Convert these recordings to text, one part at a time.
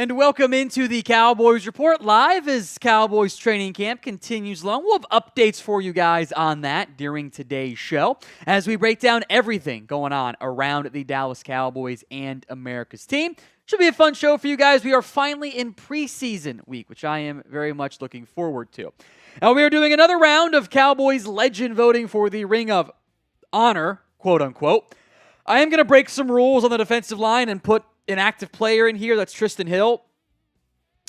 And welcome into the Cowboys Report live as Cowboys training camp continues along. We'll have updates for you guys on that during today's show as we break down everything going on around the Dallas Cowboys and America's team. Should be a fun show for you guys. We are finally in preseason week, which I am very much looking forward to. Now, we are doing another round of Cowboys legend voting for the Ring of Honor, quote unquote. I am going to break some rules on the defensive line and put an active player in here. That's Trysten Hill.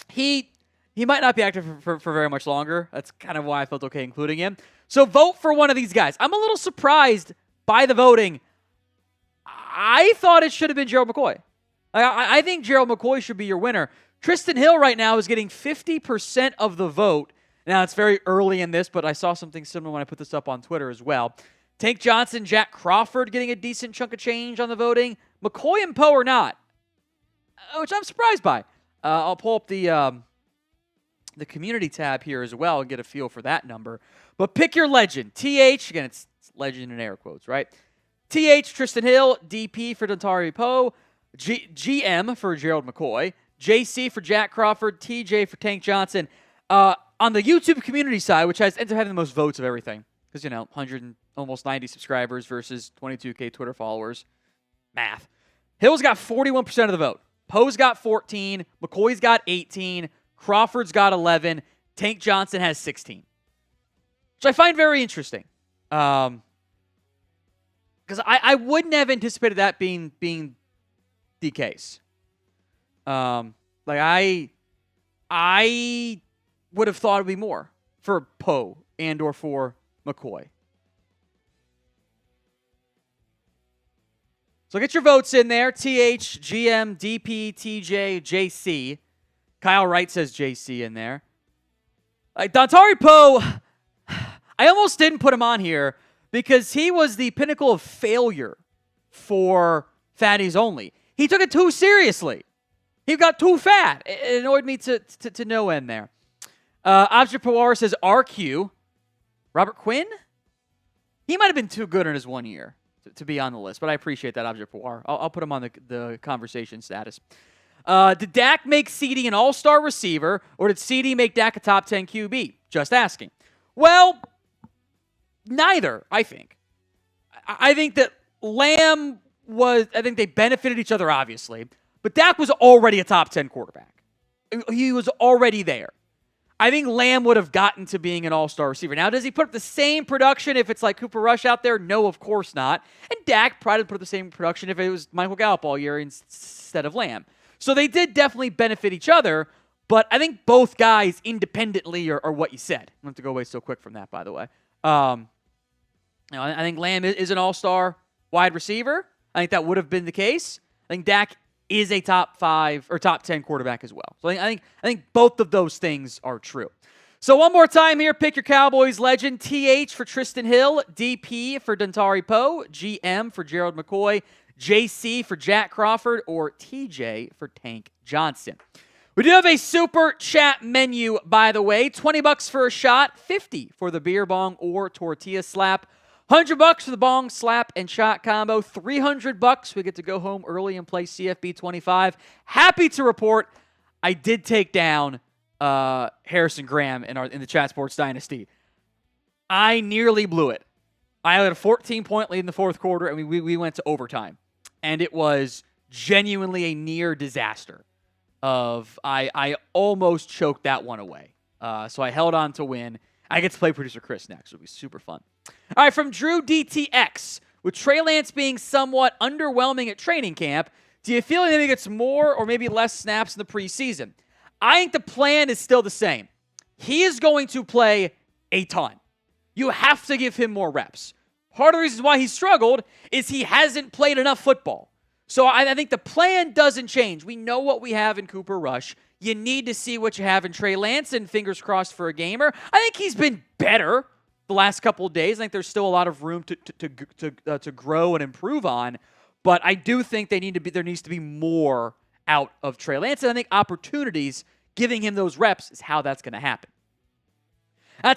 He might not be active for very much longer. That's kind of why I felt okay including him. So vote for one of these guys. I'm a little surprised by the voting. I thought it should have been Gerald McCoy. I think Gerald McCoy should be your winner. Trysten Hill right now is getting 50% of the vote. Now, it's very early in this, but I saw something similar when I put this up on Twitter as well. Tank Johnson, Jack Crawford getting a decent chunk of change on the voting. McCoy and Poe are not, which I'm surprised by. I'll pull up the community tab here as well and get a feel for that number. But pick your legend. TH, again, it's legend in air quotes, right? TH, Trysten Hill. DP for Dontari Poe. GM for Gerald McCoy. JC for Jack Crawford. TJ for Tank Johnson. On the YouTube community side, which ends up having the most votes of everything, because, 100 and almost 90 subscribers versus 22K Twitter followers. Math. Hill's got 41% of the vote. Poe's got 14. McCoy's got 18. Crawford's got 11. Tank Johnson has 16. Which I find very interesting. Because I wouldn't have anticipated that being the case. I would have thought it would be more for Poe and or for McCoy. So get your votes in there. TH, GM, DP, TJ, JC. Kyle Wright says JC in there. Dontari Poe, I almost didn't put him on here because he was the pinnacle of failure for fatties only. He took it too seriously. He got too fat. It annoyed me to no end there. Object Pawar says RQ. Robert Quinn? He might have been too good in his 1 year to be on the list, but I appreciate that, Object Pawar. I'll put him on the conversation status. Did Dak make CeeDee an all-star receiver, or did CeeDee make Dak a top 10 QB? Just asking. Well, neither, I think. I think that Lamb I think they benefited each other, obviously, but Dak was already a top 10 quarterback. He was already there. I think Lamb would have gotten to being an all-star receiver. Now, does he put up the same production if it's like Cooper Rush out there? No, of course not. And Dak probably put up the same production if it was Michael Gallup all year instead of Lamb. So they did definitely benefit each other, but I think both guys independently are what you said. I don't have to go away so quick from that, by the way. I think Lamb is an all-star wide receiver. I think that would have been the case. I think Dak is a top 5 or top 10 quarterback as well. So I think both of those things are true. So one more time here, pick your Cowboys legend. TH for Trysten Hill, DP for Dontari Poe, GM for Gerald McCoy, JC for Jack Crawford, or TJ for Tank Johnson. We do have a super chat menu, by the way. $20 for a shot, $50 for the beer bong or tortilla slap. $100 for the bong, slap, and shot combo. $300. We get to go home early and play CFB 25. Happy to report I did take down Harrison Graham in the Chat Sports Dynasty. I nearly blew it. I had a 14-point lead in the fourth quarter, and we went to overtime. And it was genuinely a near disaster. I almost choked that one away. So I held on to win. I get to play producer Chris next. It'll be super fun. All right, from Drew DTX. With Trey Lance being somewhat underwhelming at training camp, do you feel like maybe he gets more or maybe less snaps in the preseason? I think the plan is still the same. He is going to play a ton. You have to give him more reps. Part of the reason why he struggled is he hasn't played enough football. So I think the plan doesn't change. We know what we have in Cooper Rush. You need to see what you have in Trey Lance, and fingers crossed for a gamer. I think he's been better the last couple of days. I think there's still a lot of room to grow and improve on, but I do think there needs to be more out of Trey Lance, and I think opportunities, giving him those reps, is how that's going to happen.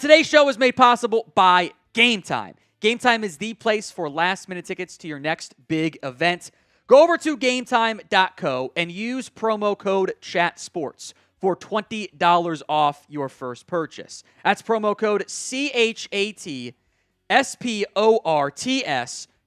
Today's show is made possible by Game Time. Game Time is the place for last-minute tickets to your next big event. Go over to gametime.co and use promo code CHATSPORTS for $20 off your first purchase. That's promo code CHATSPORTS,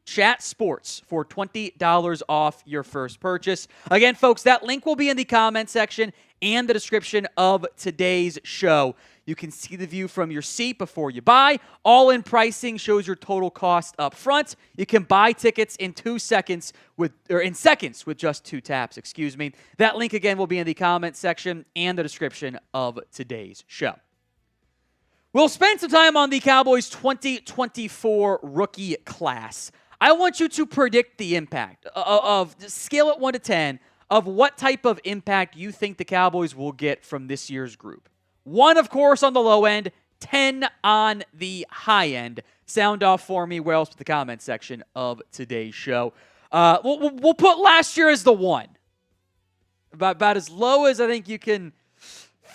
ChatSports, for $20 off your first purchase. Again, folks, that link will be in the comment section and the description of today's show. You can see the view from your seat before you buy. All-in pricing shows your total cost up front. You can buy tickets in seconds with just 2 taps, That link again will be in the comment section and the description of today's show. We'll spend some time on the Cowboys 2024 rookie class. I want you to predict the impact of scale it 1 to 10 of what type of impact you think the Cowboys will get from this year's group. 1, of course, on the low end, 10 on the high end. Sound off for me, where else, with the comment section of today's show. We'll put last year as the 1. About as low as I think you can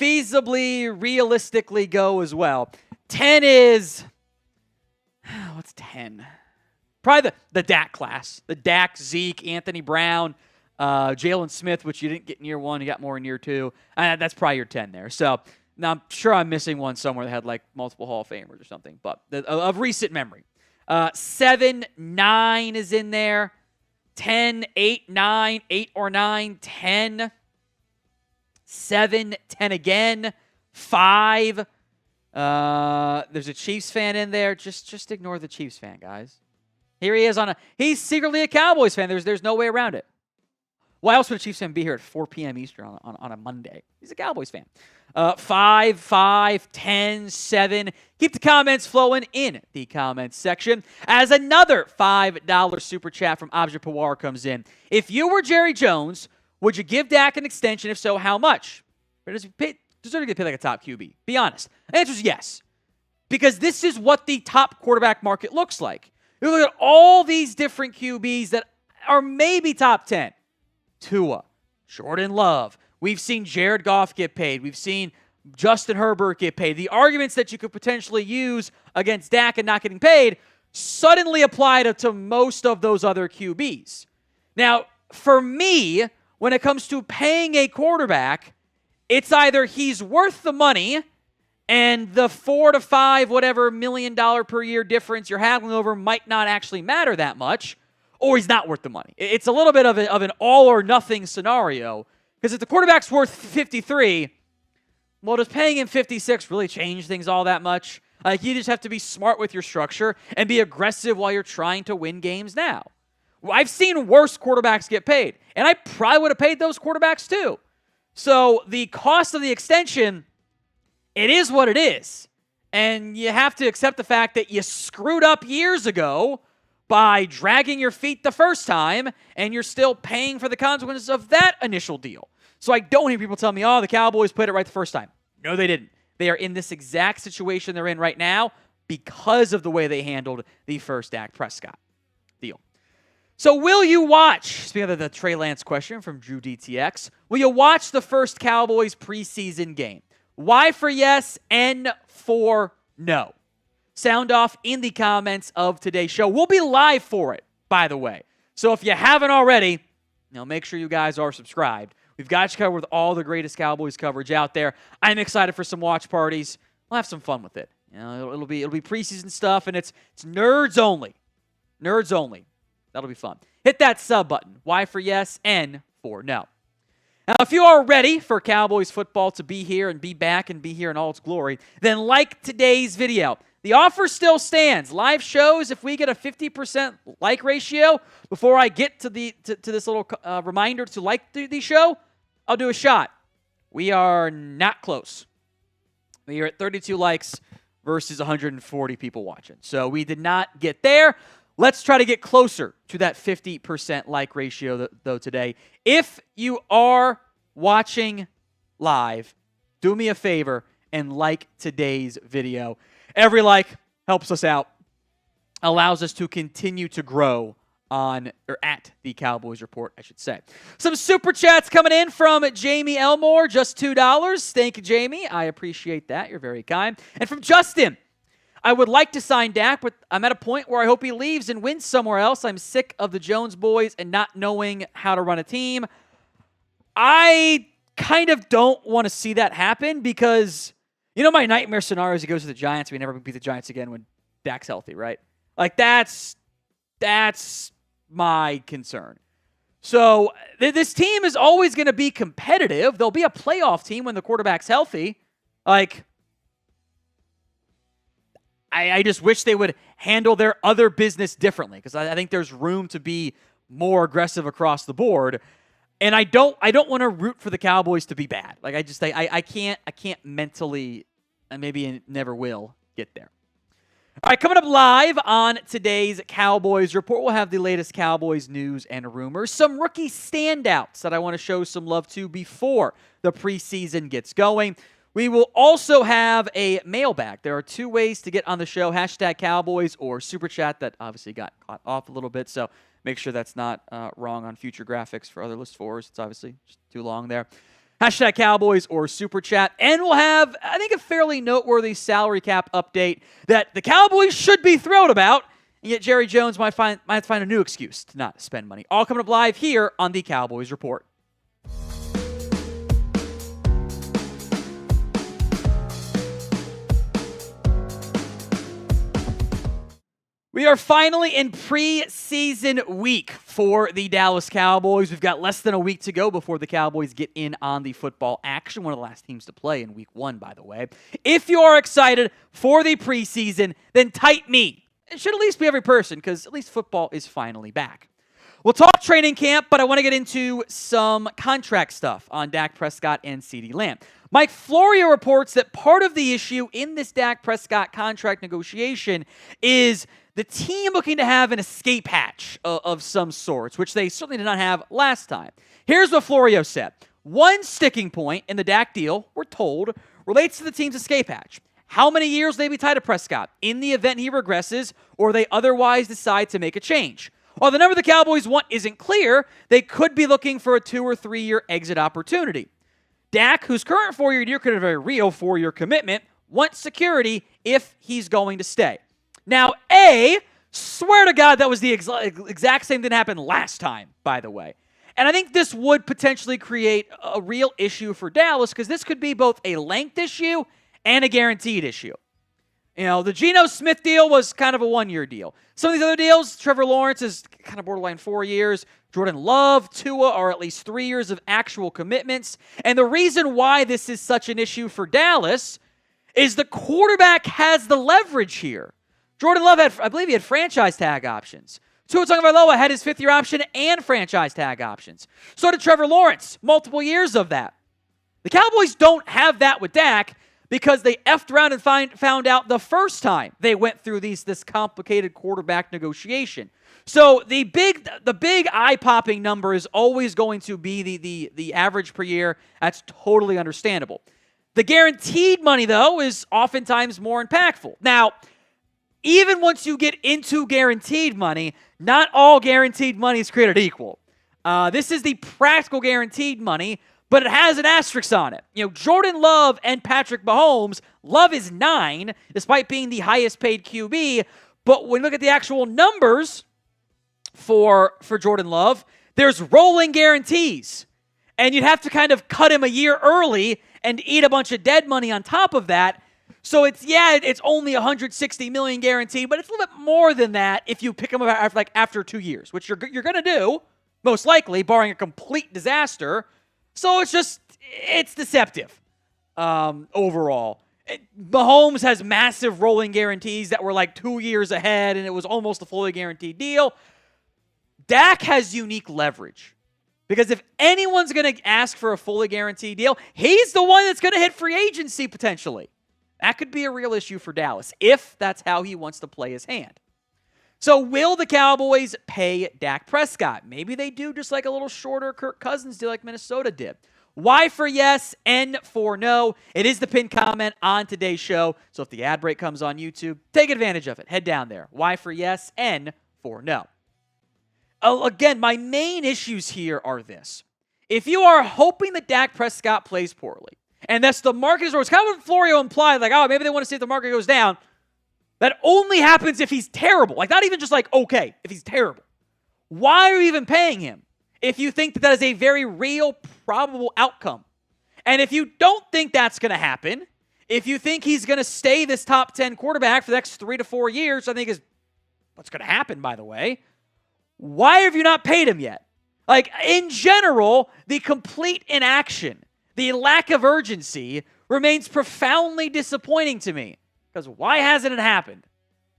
feasibly, realistically go as well. 10 is, what's 10? Probably the Dak class. The Dak, Zeke, Anthony Brown, Jalen Smith, which you didn't get in year 1, you got more in year 2. That's probably your 10 there. So now I'm sure I'm missing one somewhere that had like multiple Hall of Famers or something, but of recent memory. 7, 9 is in there. 10, 8, 9, 8 or 9, 10. 7, 10 again. 5. There's a Chiefs fan in there. Just ignore the Chiefs fan, guys. Here he is he's secretly a Cowboys fan. There's no way around it. Why else would a Chiefs fan be here at 4 p.m. Eastern on a Monday? He's a Cowboys fan. 5, 10, 7. Keep the comments flowing in the comments section. As another $5 super chat from Abja Pawar comes in. If you were Jerry Jones, would you give Dak an extension? If so, how much? Does he deserve to get paid like a top QB? Be honest. The answer is yes. Because this is what the top quarterback market looks like. You look at all these different QBs that are maybe top 10. Tua, Jordan Love. We've seen Jared Goff get paid. We've seen Justin Herbert get paid. The arguments that you could potentially use against Dak and not getting paid suddenly apply to most of those other QBs. Now, for me, when it comes to paying a quarterback, it's either he's worth the money and the 4 to 5 whatever $1 million per year difference you're haggling over might not actually matter that much, or he's not worth the money. It's a little bit of an all or nothing scenario, because if the quarterback's worth 53, well, does paying him 56 really change things all that much? Like, you just have to be smart with your structure and be aggressive while you're trying to win games now. I've seen worse quarterbacks get paid, and I probably would have paid those quarterbacks too. So the cost of the extension, it is what it is. And you have to accept the fact that you screwed up years ago by dragging your feet the first time, and you're still paying for the consequences of that initial deal. So I don't hear people tell me, oh, the Cowboys played it right the first time. No, they didn't. They are in this exact situation they're in right now because of the way they handled the first Dak Prescott deal. So will you watch, speaking of the Trey Lance question from Drew DTX, will you watch the first Cowboys preseason game? Y for yes, N for no. Sound off in the comments of today's show. We'll be live for it, by the way. So if you haven't already, make sure you guys are subscribed. We've got you covered with all the greatest Cowboys coverage out there. I'm excited for some watch parties. We'll have some fun with it. It'll be preseason stuff, and it's nerds only. Nerds only. That'll be fun. Hit that sub button. Y for yes, N for no. Now, if you are ready for Cowboys football to be here and be back and be here in all its glory, then like today's video. The offer still stands. Live shows, if we get a 50% like ratio before I get to this little reminder to like the show, I'll do a shot. We are not close. We are at 32 likes versus 140 people watching. So we did not get there. Let's try to get closer to that 50% like ratio, though, today. If you are watching live, do me a favor and like today's video. Every like helps us out, allows us to continue to grow at the Cowboys Report, I should say. Some super chats coming in from Jamie Elmore, just $2. Thank you, Jamie. I appreciate that. You're very kind. And from Justin, I would like to sign Dak, but I'm at a point where I hope he leaves and wins somewhere else. I'm sick of the Jones boys and not knowing how to run a team. I kind of don't want to see that happen because, my nightmare scenario is he goes to the Giants. We never beat the Giants again when Dak's healthy, right? Like, that's my concern. So this team is always going to be competitive. They'll be a playoff team when the quarterback's healthy. Like, I just wish they would handle their other business differently because I think there's room to be more aggressive across the board. And I don't want to root for the Cowboys to be bad. Like, I can't mentally, and maybe never will, get there. All right, coming up live on today's Cowboys Report, we'll have the latest Cowboys news and rumors. Some rookie standouts that I want to show some love to before the preseason gets going. We will also have a mailbag. There are 2 ways to get on the show, #Cowboys or Super Chat. That obviously got caught off a little bit, so make sure that's not wrong on future graphics for other list 4s. It's obviously just too long there. #Cowboys or Super Chat. And we'll have, I think, a fairly noteworthy salary cap update that the Cowboys should be thrilled about, and yet Jerry Jones might find a new excuse to not spend money. All coming up live here on the Cowboys Report. We are finally in preseason week for the Dallas Cowboys. We've got less than a week to go before the Cowboys get in on the football action. One of the last teams to play in week 1, by the way. If you are excited for the preseason, then type me. It should at least be every person because at least football is finally back. We'll talk training camp, but I want to get into some contract stuff on Dak Prescott and CeeDee Lamb. Mike Florio reports that part of the issue in this Dak Prescott contract negotiation is the team looking to have an escape hatch of some sorts, which they certainly did not have last time. Here's what Florio said. One sticking point in the Dak deal, we're told, relates to the team's escape hatch. How many years will they be tied to Prescott in the event he regresses or they otherwise decide to make a change? While the number the Cowboys want isn't clear, they could be looking for a 2 or 3 year exit opportunity. Dak, whose current 4-year deal could have a very real 4-year commitment, wants security if he's going to stay. Now, swear to God that was the exact same thing that happened last time, by the way. And I think this would potentially create a real issue for Dallas because this could be both a length issue and a guaranteed issue. The Geno Smith deal was kind of a 1-year deal. Some of these other deals, Trevor Lawrence is kind of borderline 4 years. Jordan Love, Tua are at least 3 years of actual commitments. And the reason why this is such an issue for Dallas is the quarterback has the leverage here. Jordan Love I believe he had franchise tag options. Tua Tagovailoa had his 5th-year option and franchise tag options. So did Trevor Lawrence, multiple years of that. The Cowboys don't have that with Dak because they effed around and found out the first time they went through this complicated quarterback negotiation. So the big eye-popping number is always going to be the average per year. That's totally understandable. The guaranteed money, though, is oftentimes more impactful. Now, even once you get into guaranteed money, not all guaranteed money is created equal. This is the practical guaranteed money, but it has an asterisk on it. Jordan Love and Patrick Mahomes, Love is 9, despite being the highest paid QB, but when you look at the actual numbers for Jordan Love, there's rolling guarantees, and you'd have to kind of cut him a year early and eat a bunch of dead money on top of that. So it's only $160 million guaranteed, but it's a little bit more than that if you pick him up after 2 years, which you're going to do, most likely, barring a complete disaster. So it's deceptive overall. Mahomes has massive rolling guarantees that were like 2 years ahead, and it was almost a fully guaranteed deal. Dak has unique leverage because if anyone's going to ask for a fully guaranteed deal, he's the one that's going to hit free agency potentially. That could be a real issue for Dallas if that's how he wants to play his hand. So will the Cowboys pay Dak Prescott? Maybe they do just like a little shorter Kirk Cousins deal like Minnesota did. Y for yes, N for no. It is the pinned comment on today's show. So if the ad break comes on YouTube, take advantage of it. Head down there. Y for yes, N for no. Again, my main issues here are this. If you are hoping that Dak Prescott plays poorly, and that's the market is, it's kind of what Florio implied, like, maybe they want to see if the market goes down. That only happens if he's terrible. Like, not even just like, okay, if he's terrible. Why are you even paying him if you think that that is a very real, probable outcome? And if you don't think that's going to happen, if you think he's going to stay this top 10 quarterback for the next 3 to 4 years, I think is what's going to happen, by the way, why have you not paid him yet? Like, in general, the complete inaction, the lack of urgency remains profoundly disappointing to me. Because why hasn't it happened?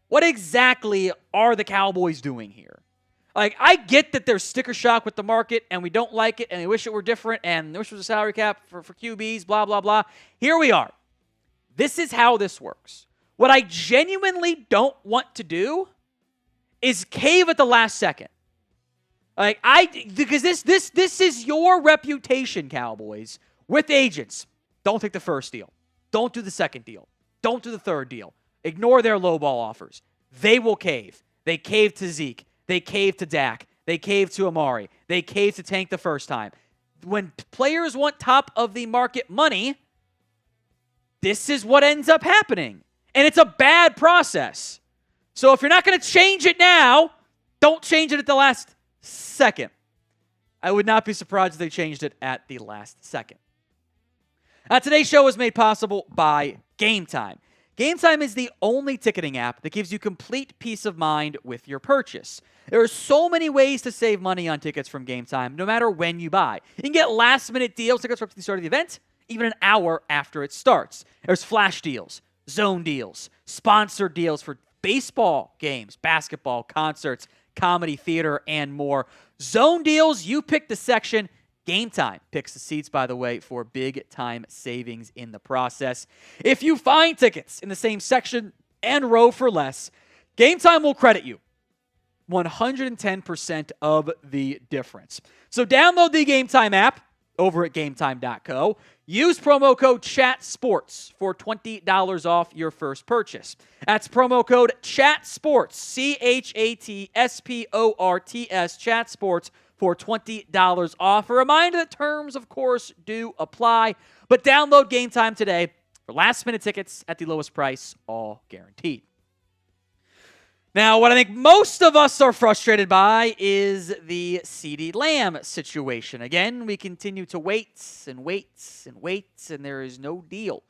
What exactly are the Cowboys doing here? Like, I get that there's sticker shock with the market, and we don't like it, and we wish it were different, and wish it was a salary cap for QBs, blah, blah, blah. Here we are. This is how this works. What I genuinely don't want to do is cave at the last second. Like, because this is your reputation, Cowboys, with agents. Don't take the first deal. Don't do the second deal. Don't do the third deal. Ignore their lowball offers. They will cave. They caved to Zeke. They caved to Dak. They caved to Amari. They caved to Tank the first time. When players want top of the market money, this is what ends up happening. And it's a bad process. So if you're not going to change it now, don't change it at the last second. I would not be surprised if they changed it at the last second. Today's show was made possible by Game Time. Game Time is the only ticketing app that gives you complete peace of mind with your purchase. There are so many ways to save money on tickets from Game Time, no matter when you buy. You can get last-minute deals, tickets up to the start of the event, even an hour after it starts. There's flash deals, zone deals, sponsored deals for baseball games, basketball, concerts, comedy, theater, and more. Zone deals, you pick the section. Game Time picks the seats, by the way, for big-time savings in the process. If you find tickets in the same section and row for less, Game Time will credit you 110% of the difference. So download the Game Time app over at gametime.co. Use promo code CHATSPORTS for $20 off your first purchase. That's promo code CHATSPORTS, CHATSPORTS, CHATSPORTS, for $20 off. A reminder that terms, of course, do apply. But download Game Time today for last-minute tickets at the lowest price, all guaranteed. Now, what I think most of us are frustrated by is the CeeDee Lamb situation. Again, we continue to wait, and there is no deal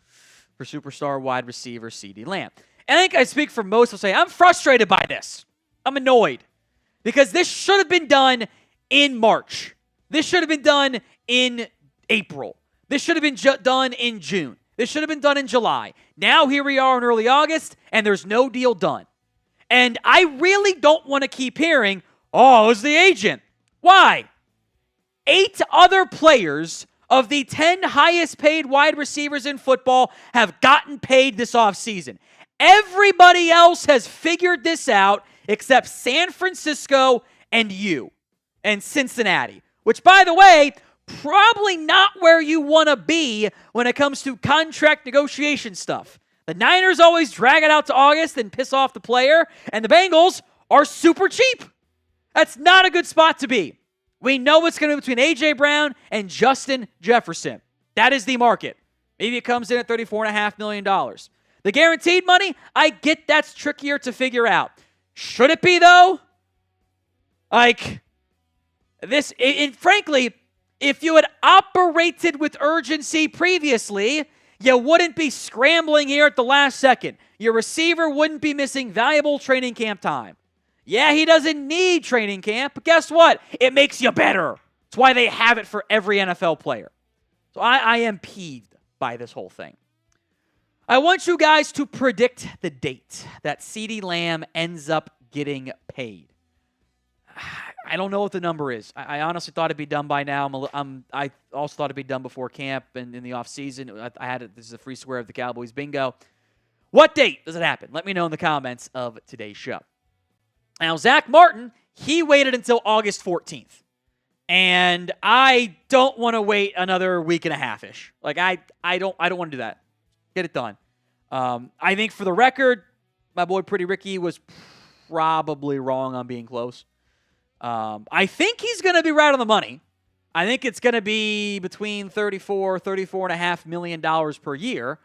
for superstar wide receiver CeeDee Lamb. And I think I speak for most of us say, I'm frustrated by this. I'm annoyed. Because this should have been done in March. This should have been done in April. This should have been done in June. This should have been done in July. Now here we are in early August, and there's no deal done. And I really don't want to keep hearing, oh, it was the agent. Why? 8 other players of the 10 highest paid wide receivers in football have gotten paid this offseason. Everybody else has figured this out except San Francisco and you. And Cincinnati, which, by the way, probably not where you want to be when it comes to contract negotiation stuff. The Niners always drag it out to August and piss off the player, and the Bengals are super cheap. That's not a good spot to be. We know what's going to be between A.J. Brown and Justin Jefferson. That is the market. Maybe it comes in at $34.5 million. The guaranteed money, I get that's trickier to figure out. Should it be, though? Like, this, and frankly, if you had operated with urgency previously, you wouldn't be scrambling here at the last second. Your receiver wouldn't be missing valuable training camp time. Yeah, he doesn't need training camp, but guess what? It makes you better. That's why they have it for every NFL player. So I am peeved by this whole thing. I want you guys to predict the date that CeeDee Lamb ends up getting paid. I don't know what the number is. I honestly thought it'd be done by now. I also thought it'd be done before camp and in the offseason. I had it. This is a free square of the Cowboys bingo. What date does it happen? Let me know in the comments of today's show. Now, Zach Martin, he waited until August 14th. And I don't want to wait another week and a half-ish. Like, I don't want to do that. Get it done. I think for the record, my boy Pretty Ricky was probably wrong on being close. I think he's going to be right on the money. I think it's going to be between $34.5 million per year,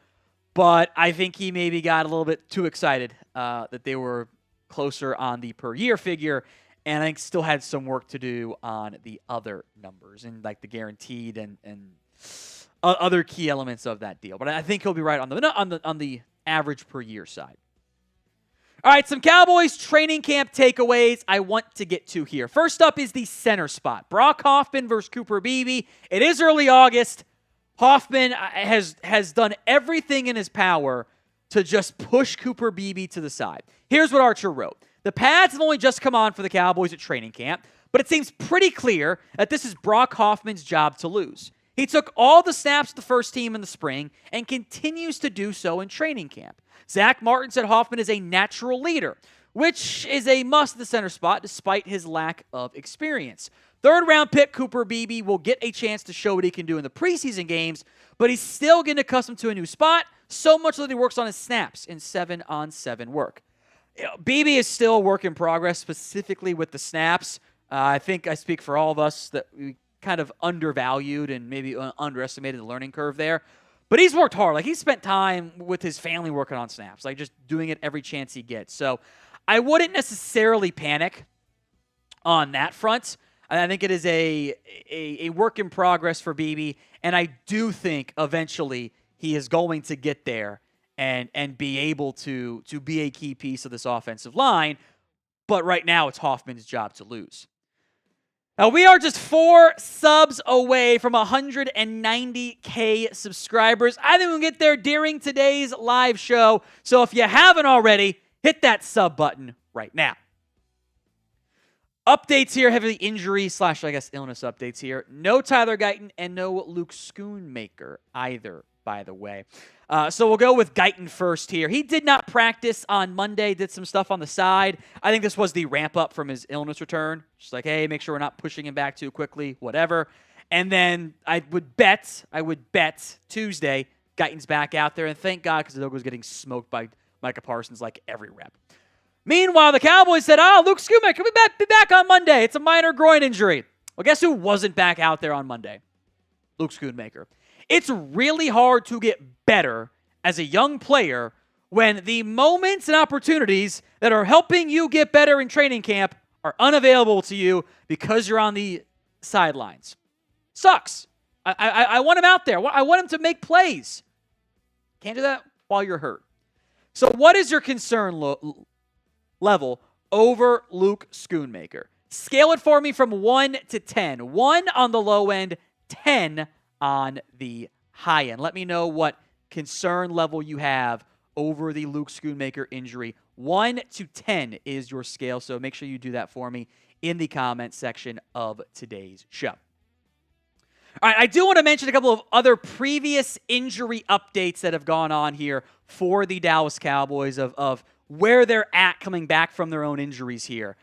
but I think he maybe got a little bit too excited that they were closer on the per year figure, and I think still had some work to do on the other numbers and like the guaranteed and other key elements of that deal. But I think he'll be right on the average per year side. All right, some Cowboys training camp takeaways I want to get to here. First up is the center spot. Brock Hoffman versus Cooper Beebe. It is early August. Hoffman has done everything in his power to just push Cooper Beebe to the side. Here's what Archer wrote. The pads have only just come on for the Cowboys at training camp, but it seems pretty clear that this is Brock Hoffman's job to lose. He took all the snaps to the first team in the spring and continues to do so in training camp. Zach Martin said Hoffman is a natural leader, which is a must at the center spot despite his lack of experience. Third-round pick Cooper Beebe will get a chance to show what he can do in the preseason games, but he's still getting accustomed to a new spot, so much that he works on his snaps in 7-on-7 work. Beebe is still a work in progress, specifically with the snaps. I think I speak for all of us that we kind of undervalued and maybe underestimated the learning curve there. But he's worked hard. Like, he spent time with his family working on snaps, like just doing it every chance he gets. So I wouldn't necessarily panic on that front. I think it is a work in progress for Beebe, and I do think eventually he is going to get there and be able to be a key piece of this offensive line. But right now, it's Hoffman's job to lose. Now, we are just 4 subs away from 190K subscribers. I think we'll get there during today's live show. So if you haven't already, hit that sub button right now. Updates here, heavily injury / illness updates here. No Tyler Guyton and no Luke Schoonmaker either, by the way. So we'll go with Guyton first here. He did not practice on Monday, did some stuff on the side. I think this was the ramp up from his illness return. Just like, hey, make sure we're not pushing him back too quickly, whatever. And then I would bet Tuesday, Guyton's back out there. And thank God, because the was getting smoked by Micah Parsons like every rep. Meanwhile, the Cowboys said, Luke Schoonmaker will be back on Monday. It's a minor groin injury. Well, guess who wasn't back out there on Monday? Luke Schoonmaker. It's really hard to get better as a young player when the moments and opportunities that are helping you get better in training camp are unavailable to you because you're on the sidelines. Sucks. I want him out there. I want him to make plays. Can't do that while you're hurt. So what is your concern level over Luke Schoonmaker? Scale it for me from 1 to 10. 1 on the low end, 10 on the high end. Let me know what concern level you have over the Luke Schoonmaker injury. 1 to 10 is your scale, so make sure you do that for me in the comment section of today's show. All right, I do want to mention a couple of other previous injury updates that have gone on here for the Dallas Cowboys of where they're at coming back from their own injuries here.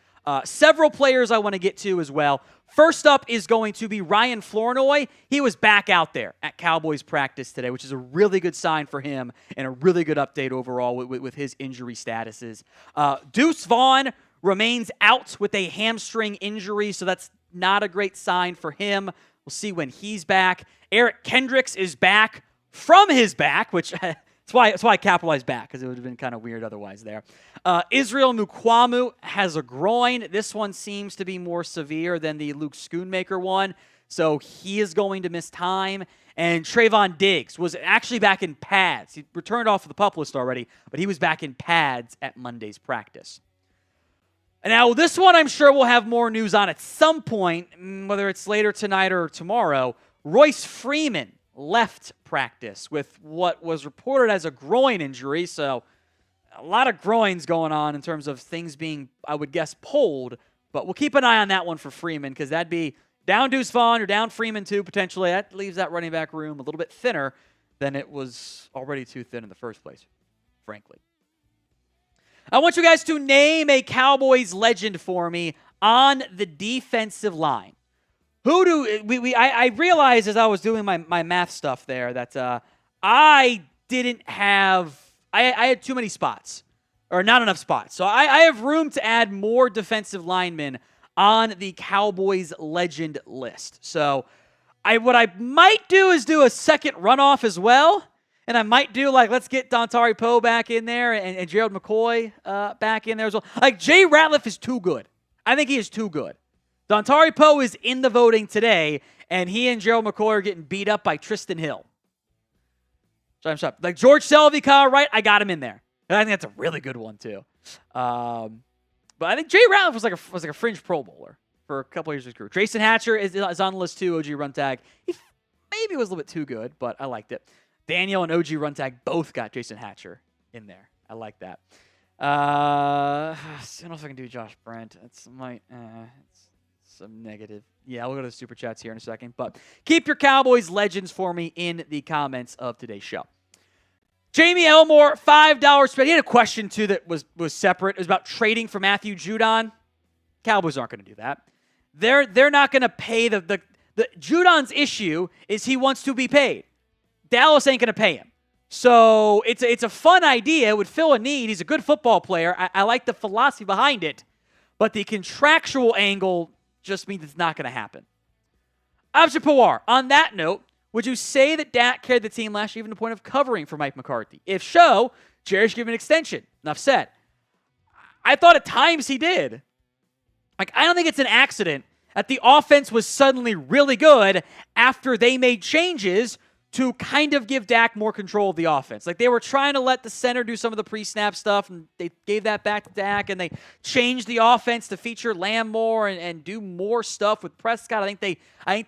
Several players I want to get to as well. First up is going to be Ryan Florio. He was back out there at Cowboys practice today, which is a really good sign for him and a really good update overall with his injury statuses. Deuce Vaughn remains out with a hamstring injury, so that's not a great sign for him. We'll see when he's back. Eric Kendricks is back from his back, which That's why I capitalized back, because it would have been kind of weird otherwise there. Israel Mukuamu has a groin. This one seems to be more severe than the Luke Schoonmaker one, so he is going to miss time. And Trayvon Diggs was actually back in pads. He returned off of the PUP list already, but he was back in pads at Monday's practice. And now this one I'm sure we'll have more news on at some point, whether it's later tonight or tomorrow. Royce Freeman left practice with what was reported as a groin injury. So a lot of groins going on in terms of things being, I would guess, pulled. But we'll keep an eye on that one for Freeman, because that'd be down Deuce Vaughn or down Freeman too, potentially. That leaves that running back room a little bit thinner than it was already too thin in the first place, frankly. I want you guys to name a Cowboys legend for me on the defensive line. I realized as I was doing my math stuff there that I had too many spots, or not enough spots. So I have room to add more defensive linemen on the Cowboys legend list. So what I might do is do a second runoff as well, And I might do, like, let's get Dontari Poe back in there and Gerald McCoy back in there as well. Like, Jay Ratliff is too good. I think he is too good. Dontari Poe is in the voting today, and he and Gerald McCoy are getting beat up by Tristan Hill. So I'm sorry. Like, George Selvey, Kyle Wright, I got him in there. And I think that's a really good one, too. But I think Jay Ratliff was like a fringe Pro Bowler for a couple years of his career. Jason Hatcher is on the list, too, OG Runtag. He maybe was a little bit too good, but I liked it. Daniel and OG Runtag both got Jason Hatcher in there. I like that. I don't know if I can do Josh Brent. It's some negative. Yeah, we'll go to the Super Chats here in a second. But keep your Cowboys legends for me in the comments of today's show. Jamie Elmore, $5 spread. He had a question, too, that was separate. It was about trading for Matthew Judon. Cowboys aren't going to do that. They're not going to pay the Judon's issue is he wants to be paid. Dallas ain't going to pay him. So it's a fun idea. It would fill a need. He's a good football player. I like the philosophy behind it. But the contractual angle just means it's not going to happen. Abshir Pawar, on that note, would you say that Dak carried the team last year even to the point of covering for Mike McCarthy? If so, Jerry should give an extension. Enough said. I thought at times he did. Like, I don't think it's an accident that the offense was suddenly really good after they made changes to kind of give Dak more control of the offense. Like, they were trying to let the center do some of the pre-snap stuff, and they gave that back to Dak, and they changed the offense to feature Lamb more and do more stuff with Prescott. I think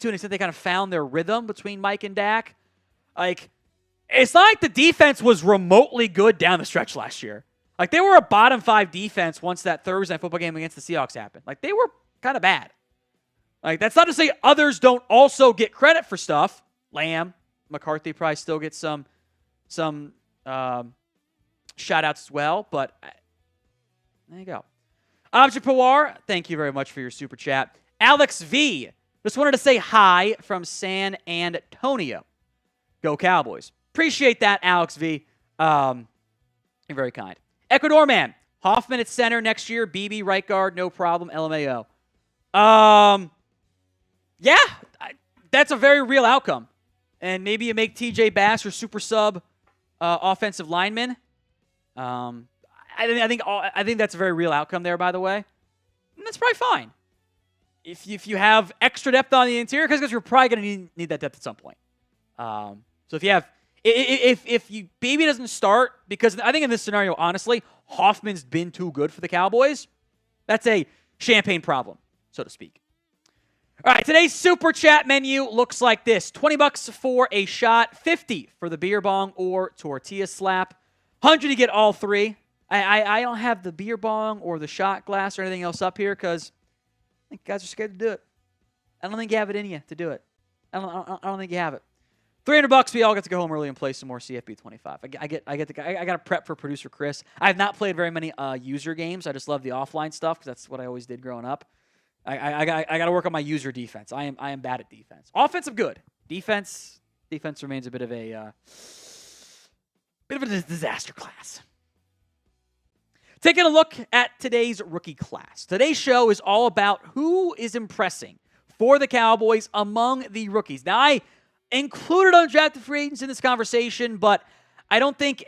to an extent they kind of found their rhythm between Mike and Dak. Like, it's not like the defense was remotely good down the stretch last year. Like, they were a bottom 5 defense once that Thursday Night Football game against the Seahawks happened. Like, they were kind of bad. Like, that's not to say others don't also get credit for stuff. Lamb, McCarthy probably still gets some shout-outs as well, but there you go. Abshir Pawar, thank you very much for your super chat. Alex V, just wanted to say hi from San Antonio. Go Cowboys. Appreciate that, Alex V. You're very kind. Ecuador man, Hoffman at center next year, Beebe right guard, no problem, LMAO. Yeah, that's a very real outcome. And maybe you make TJ Bass your super sub offensive lineman. I think that's a very real outcome there, by the way. And that's probably fine. If you have extra depth on the interior, because you're probably going to need that depth at some point. So if you have, if Beebe doesn't start, because I think in this scenario, honestly, Hoffman's been too good for the Cowboys. That's a champagne problem, so to speak. All right, today's super chat menu looks like this. $20 for a shot, $50 for the beer bong or tortilla slap, $100 to get all three. I don't have the beer bong or the shot glass or anything else up here because I think guys are scared to do it. I don't think you have it in you to do it. I don't think you have it. $300, we all get to go home early and play some more CFB 25. I got to prep for producer Chris. I have not played very many user games. I just love the offline stuff because that's what I always did growing up. I got to work on my user defense. I am bad at defense. Offensive, good. Defense remains a bit of a disaster class. Taking a look at today's rookie class. Today's show is all about who is impressing for the Cowboys among the rookies. Now, I included undrafted free agents in this conversation, but I don't think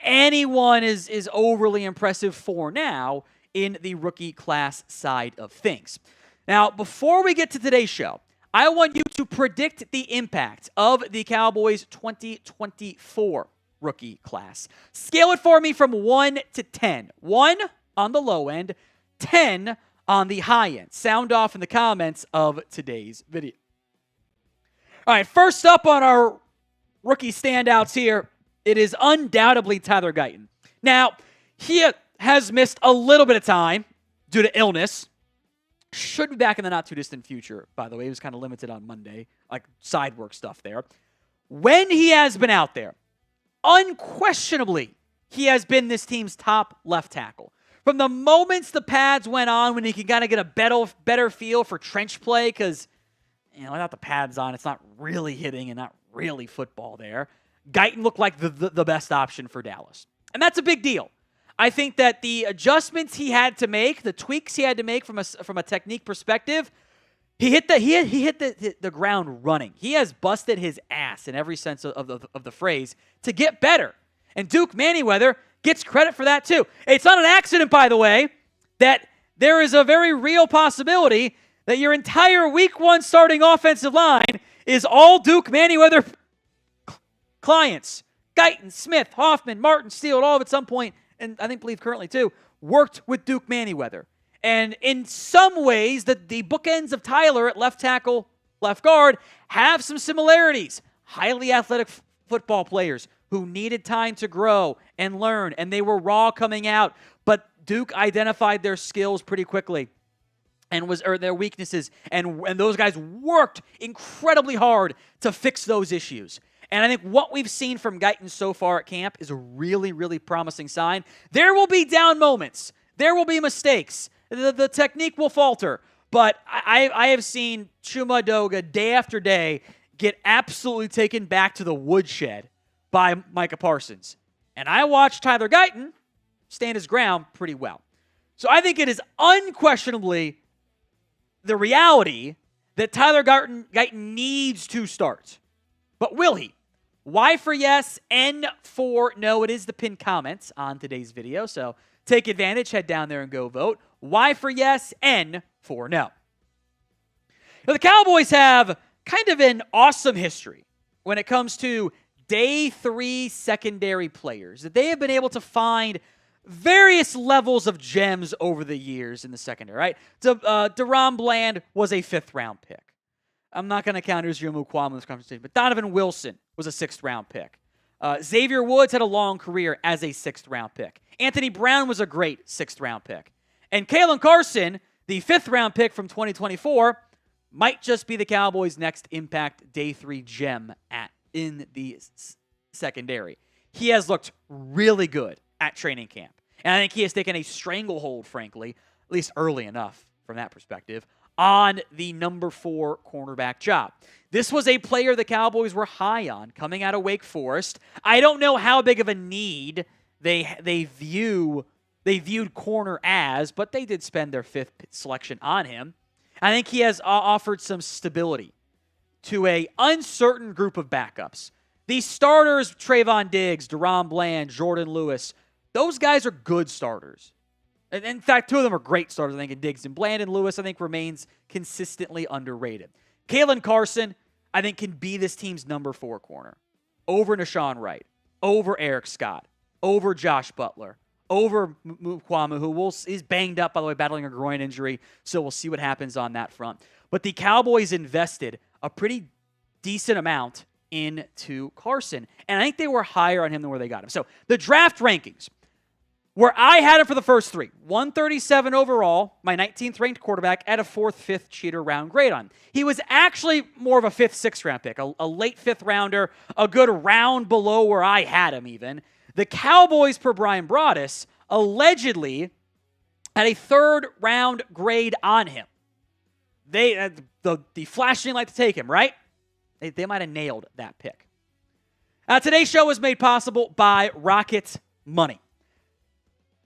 anyone is overly impressive for now in the rookie class side of things. Now, before we get to today's show, I want you to predict the impact of the Cowboys 2024 rookie class. Scale it for me from 1 to 10. 1 on the low end, 10 on the high end. Sound off in the comments of today's video. All right, first up on our rookie standouts here, it is undoubtedly Tyler Guyton. Now, he has missed a little bit of time due to illness. Should be back in the not-too-distant future, by the way. He was kind of limited on Monday, like side work stuff there. When he has been out there, unquestionably, he has been this team's top left tackle. From the moments the pads went on when he could kind of get a better feel for trench play, because without the pads on, it's not really hitting and not really football there. Guyton looked like the best option for Dallas. And that's a big deal. I think that the adjustments he had to make, the tweaks he had to make from a technique perspective, He hit the ground running. He has busted his ass in every sense of the phrase to get better. And Duke Manyweather gets credit for that too. It's not an accident, by the way, that there is a very real possibility that your entire week 1 starting offensive line is all Duke Manyweather clients. Guyton, Smith, Hoffman, Martin, Steele, all at some point, and I believe currently too, worked with Duke Manyweather. And in some ways, the bookends of Tyler at left tackle, left guard have some similarities. Highly athletic football players who needed time to grow and learn, and they were raw coming out. But Duke identified their skills pretty quickly and their weaknesses, and those guys worked incredibly hard to fix those issues. And I think what we've seen from Guyton so far at camp is a really, really promising sign. There will be down moments. There will be mistakes. The technique will falter. But I have seen Chuma Edoga day after day get absolutely taken back to the woodshed by Micah Parsons. And I watched Tyler Guyton stand his ground pretty well. So I think it is unquestionably the reality that Tyler Guyton needs to start. But will he? Y for yes, N for no. It is the pinned comments on today's video, so take advantage, head down there and go vote. Y for yes, N for no. Now, the Cowboys have kind of an awesome history when it comes to day 3 secondary players. They have been able to find various levels of gems over the years in the secondary, right? So, Deron Bland was a 5th-round pick. I'm not going to count Israel Mukwam in this conversation, but Donovan Wilson was a 6th-round pick. Xavier Woods had a long career as a 6th-round pick. Anthony Brown was a great 6th-round pick. And Kalen Carson, the 5th-round pick from 2024, might just be the Cowboys' next impact day 3 gem in the secondary. He has looked really good at training camp. And I think he has taken a stranglehold, frankly, at least early enough from that perspective, on the number 4 cornerback job. This was a player the Cowboys were high on coming out of Wake Forest. I don't know how big of a need they viewed corner as, but they did spend their 5th selection on him. I think he has offered some stability to a uncertain group of backups. These starters, Trayvon Diggs, Deron Bland, Jordan Lewis, those guys are good starters. And in fact, 2 of them are great starters, I think, in Diggs and Bland. And Lewis, I think, remains consistently underrated. Kalen Carson, I think, can be this team's number 4 corner. Over Nashawn Wright, over Eric Scott, over Josh Butler, over Mukwama, who is banged up, by the way, battling a groin injury. So we'll see what happens on that front. But the Cowboys invested a pretty decent amount into Carson. And I think they were higher on him than where they got him. So the draft rankings, where I had him for the first 3, 137 overall, my 19th ranked quarterback, at a 4th, 5th cheater round grade on. He was actually more of a 5th, 6th round pick, a late 5th rounder, a good round below where I had him even. The Cowboys, per Brian Broaddus, allegedly had a 3rd round grade on him. They the Flash didn't like to take him, right? They might have nailed that pick. Today's show was made possible by Rocket Money.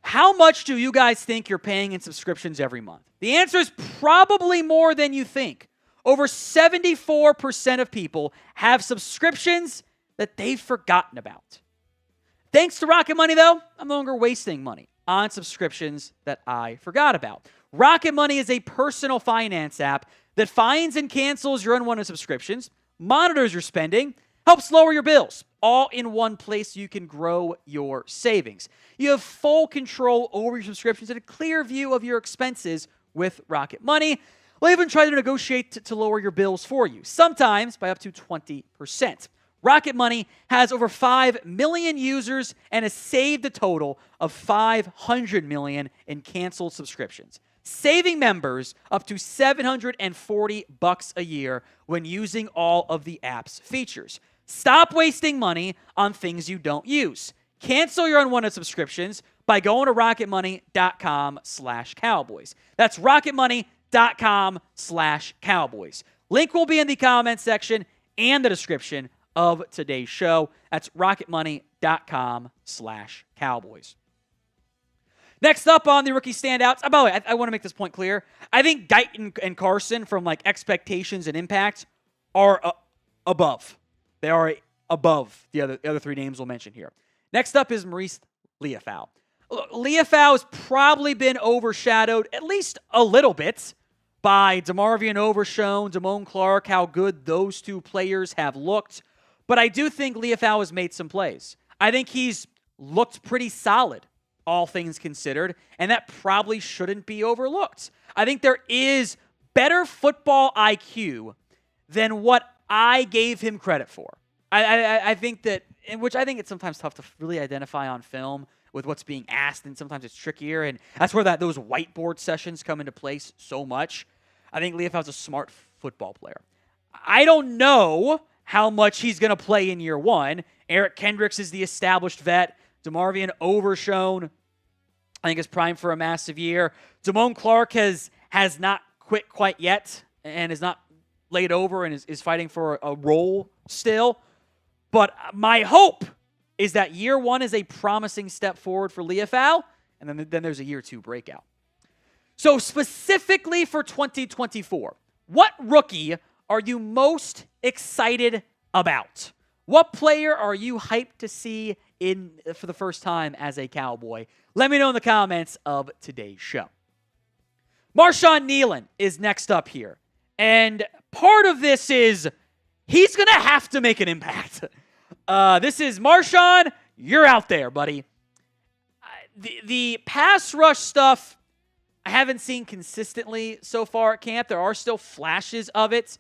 How much do you guys think you're paying in subscriptions every month? The answer is probably more than you think. Over 74% of people have subscriptions that they've forgotten about. Thanks to Rocket Money, though, I'm no longer wasting money on subscriptions that I forgot about. Rocket Money is a personal finance app that finds and cancels your unwanted subscriptions, monitors your spending, helps lower your bills, all in one place so you can grow your savings. You have full control over your subscriptions and a clear view of your expenses with Rocket Money. We'll even try to negotiate to lower your bills for you, sometimes by up to 20%. Rocket Money has over 5 million users and has saved a total of $500 million in canceled subscriptions, saving members up to $740 a year when using all of the app's features. Stop wasting money on things you don't use. Cancel your unwanted subscriptions by going to rocketmoney.com/Cowboys. That's rocketmoney.com/Cowboys. Link will be in the comments section and the description of today's show. That's rocketmoney.com/Cowboys. Next up on the rookie standouts, by the way, I want to make this point clear. I think Guyton and Carson, from like expectations and impact, are above. They are above the other three names we'll mention here. Next up is Maurice Liufau. Liufau has probably been overshadowed at least a little bit by DeMarvion Overshown, Damone Clark, how good those two players have looked. But I do think Liufau has made some plays. I think he's looked pretty solid, all things considered, and that probably shouldn't be overlooked. I think there is better football IQ than what I gave him credit for. I think that, in which I think it's sometimes tough to really identify on film with what's being asked, and sometimes it's trickier, and that's where those whiteboard sessions come into place so much. I think Liufau's a smart football player. I don't know how much he's going to play in year one. Eric Kendricks is the established vet. DeMarvion Overshown, I think, is primed for a massive year. Damone Clark has not quit quite yet and is not laid over and is fighting for a role still. But my hope is that year one is a promising step forward for Liufau, and then there's a year two breakout. So specifically for 2024, what rookie are you most excited about? What player are you hyped to see for the first time as a Cowboy? Let me know in the comments of today's show. Marshawn Kneeland is next up here. And part of this is he's going to have to make an impact. This is Marshawn, you're out there, buddy. The pass rush stuff I haven't seen consistently so far at camp. There are still flashes of it.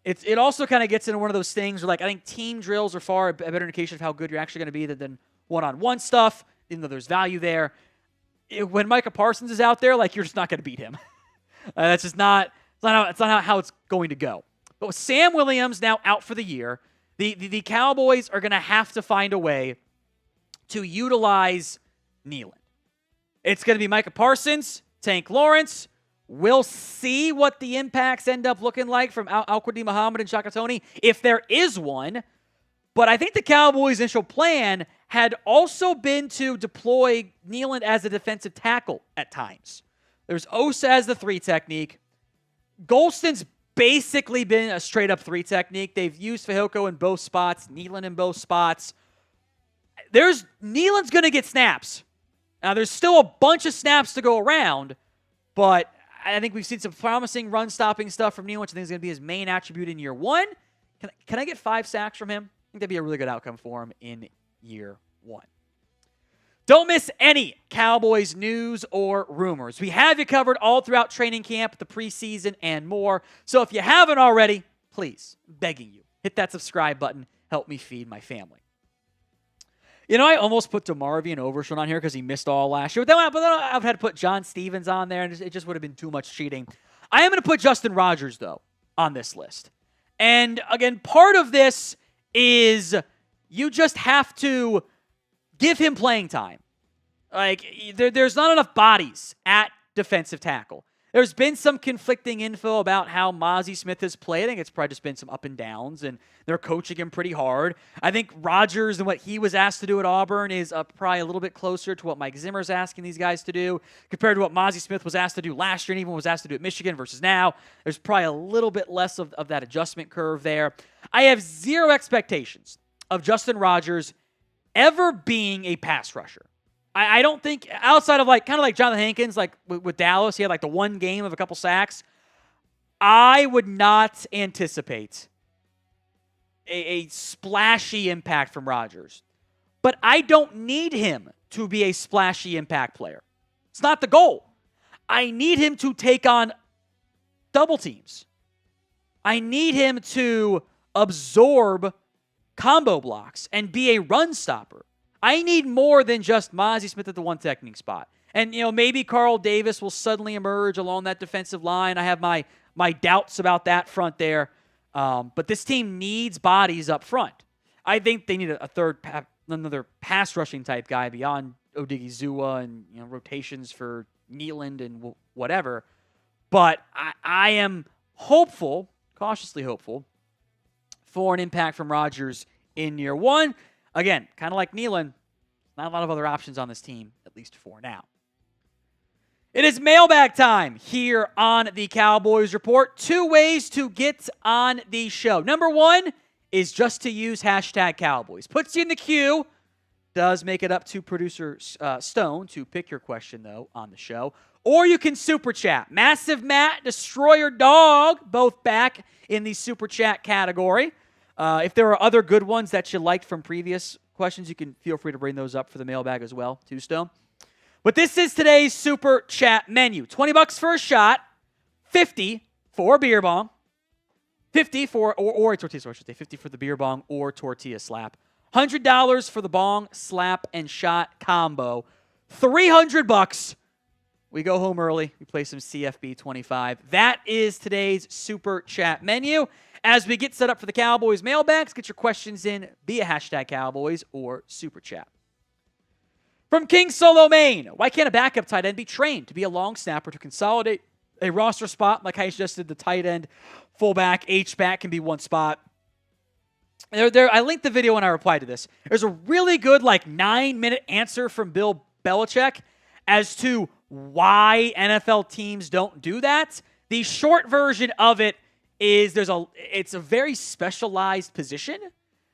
It also kind of gets into one of those things where, like, I think team drills are far a better indication of how good you're actually going to be than one-on-one stuff, even though there's value there. When Micah Parsons is out there, like, you're just not going to beat him. That's just not. It's not how it's going to go. But with Sam Williams now out for the year, the Cowboys are going to have to find a way to utilize Kneeland. It's going to be Micah Parsons, Tank Lawrence. We'll see what the impacts end up looking like from Al-Quadri Muhammad and Shaka Toney, if there is one. But I think the Cowboys' initial plan had also been to deploy Kneeland as a defensive tackle at times. There's Osa as the 3 technique. Golston's basically been a straight-up 3 technique. They've used Fehoko in both spots, Kneeland in both spots. Kneeland's going to get snaps. Now, there's still a bunch of snaps to go around, but I think we've seen some promising run-stopping stuff from Kneeland, which I think is going to be his main attribute in year one. Can I get 5 sacks from him? I think that'd be a really good outcome for him in year one. Don't miss any Cowboys news or rumors. We have you covered all throughout training camp, the preseason, and more. So if you haven't already, please, begging you, hit that subscribe button. Help me feed my family. You know, I almost put DeMarvion Overshown on here because he missed all last year. But then I've had to put John Stevens on there, and it just would have been too much cheating. I am going to put Justin Rogers, though, on this list. And, again, part of this is you just have to give him playing time. Like, there's not enough bodies at defensive tackle. There's been some conflicting info about how Mazi Smith has played. I think it's probably just been some up and downs, and they're coaching him pretty hard. I think Rogers and what he was asked to do at Auburn is probably a little bit closer to what Mike Zimmer's asking these guys to do compared to what Mazi Smith was asked to do last year and even was asked to do at Michigan versus now. There's probably a little bit less of that adjustment curve there. I have zero expectations of Justin Rogers ever being a pass rusher. I don't think, outside of kind of like Jonathan Hankins, like with Dallas, he had like the one game of a couple sacks. I would not anticipate a splashy impact from Rodgers. But I don't need him to be a splashy impact player. It's not the goal. I need him to take on double teams. I need him to absorb combo blocks and be a run stopper. I need more than just Mazi Smith at the 1 technique spot. And, maybe Carl Davis will suddenly emerge along that defensive line. I have my doubts about that front there. But this team needs bodies up front. I think they need another pass rushing type guy beyond Odigizua and rotations for Kneeland and whatever. But I am hopeful, cautiously hopeful, for an impact from Rodgers in year one. Again, kind of like Kneeland, Not a lot of other options on this team, at least for now. It is mailbag time here on the Cowboys Report. 2 ways to get on the show. Number 1 is just to use hashtag Cowboys. Puts you in the queue. Does make it up to producer Stone to pick your question, though, on the show. Or you can super chat. Massive Matt, Destroyer Dog, both back in the super chat category. If there are other good ones that you liked from previous questions, you can feel free to bring those up for the mailbag as well, too, Stone. But this is today's super chat menu. $20 for a shot, $50 for a beer bong, $50 for or a tortilla, so I should say $50 for the beer bong or tortilla slap, $100 for the bong, slap, and shot combo, $300. We go home early. We play some CFB 25. That is today's super chat menu. As we get set up for the Cowboys mailbags, get your questions in via hashtag Cowboys or super chat. From King Solo, Maine, why can't a backup tight end be trained to be a long snapper to consolidate a roster spot like I suggested? The tight end, fullback, H-back can be one spot. I linked the video when I replied to this. There's a really good 9-minute answer from Bill Belichick as to why NFL teams don't do that. The short version of it is it's a very specialized position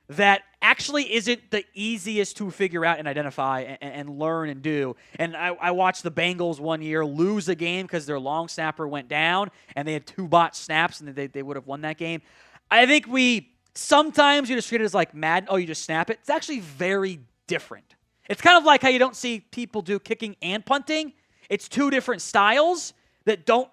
that actually isn't the easiest to figure out and identify and learn and do. And I watched the Bengals one year lose a game because their long snapper went down and they had 2 botched snaps and they would have won that game. I think sometimes you just treat it as like Madden. Oh, you just snap it. It's actually very different. It's kind of like how you don't see people do kicking and punting. It's 2 different styles that don't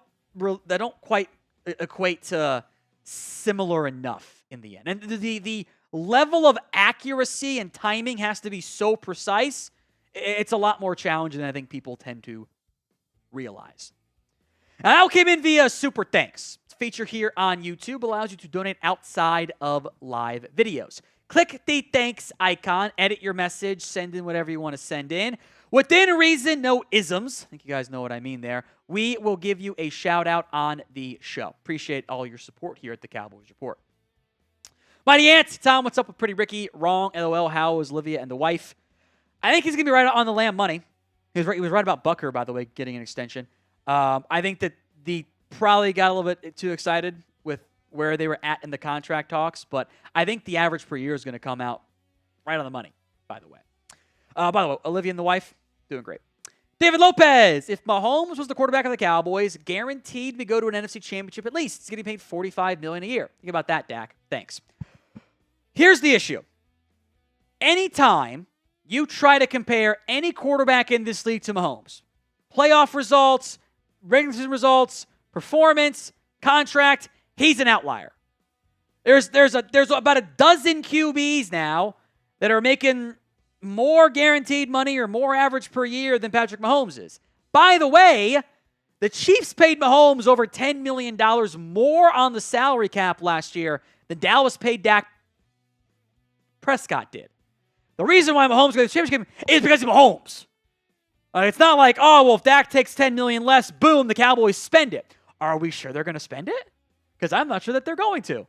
quite equate to similar enough in the end. And the level of accuracy and timing has to be so precise. It's a lot more challenging than I think people tend to realize. And that came in via Super Thanks. It's a feature here on YouTube. Allows you to donate outside of live videos. Click the thanks icon, edit your message, send in whatever you want to send in. Within reason, no isms. I think you guys know what I mean there. We will give you a shout out on the show. Appreciate all your support here at the Cowboys Report. Mighty Ant, Tom, what's up with Pretty Ricky? Wrong, LOL, how is Olivia and the wife? I think he's going to be right on the Lamb money. He was right about Bucker, by the way, getting an extension. I think that the probably got a little bit too excited with where they were at in the contract talks, but I think the average per year is going to come out right on the money, by the way. Olivia and the wife, doing great. David Lopez, if Mahomes was the quarterback of the Cowboys, guaranteed to go to an NFC championship at least. He's getting paid $45 million a year. Think about that, Dak. Thanks. Here's the issue. Anytime you try to compare any quarterback in this league to Mahomes, playoff results, regular season results, performance, contract, he's an outlier. There's about a dozen QBs now that are making more guaranteed money or more average per year than Patrick Mahomes is. By the way, the Chiefs paid Mahomes over $10 million more on the salary cap last year than Dallas paid Dak Prescott did. The reason why Mahomes got the championship is because of Mahomes. It's not like, if Dak takes $10 million less, boom, the Cowboys spend it. Are we sure they're going to spend it? Because I'm not sure that they're going to.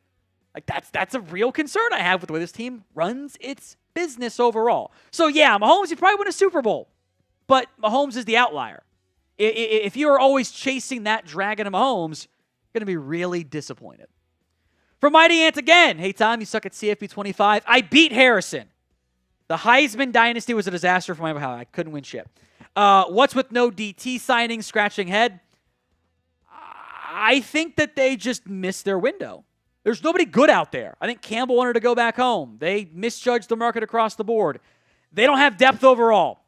That's a real concern I have with the way this team runs its business overall. So yeah, Mahomes, you probably win a Super Bowl, but Mahomes is the outlier. If you are always chasing that dragon of Mahomes, you're going to be really disappointed. From Mighty Ant again. Hey, Tom, you suck at CFB 25. I beat Harrison. The Heisman dynasty was a disaster for my house. I couldn't win shit. What's with no DT signing, scratching head? I think that they just missed their window. There's nobody good out there. I think Campbell wanted to go back home. They misjudged the market across the board. They don't have depth overall.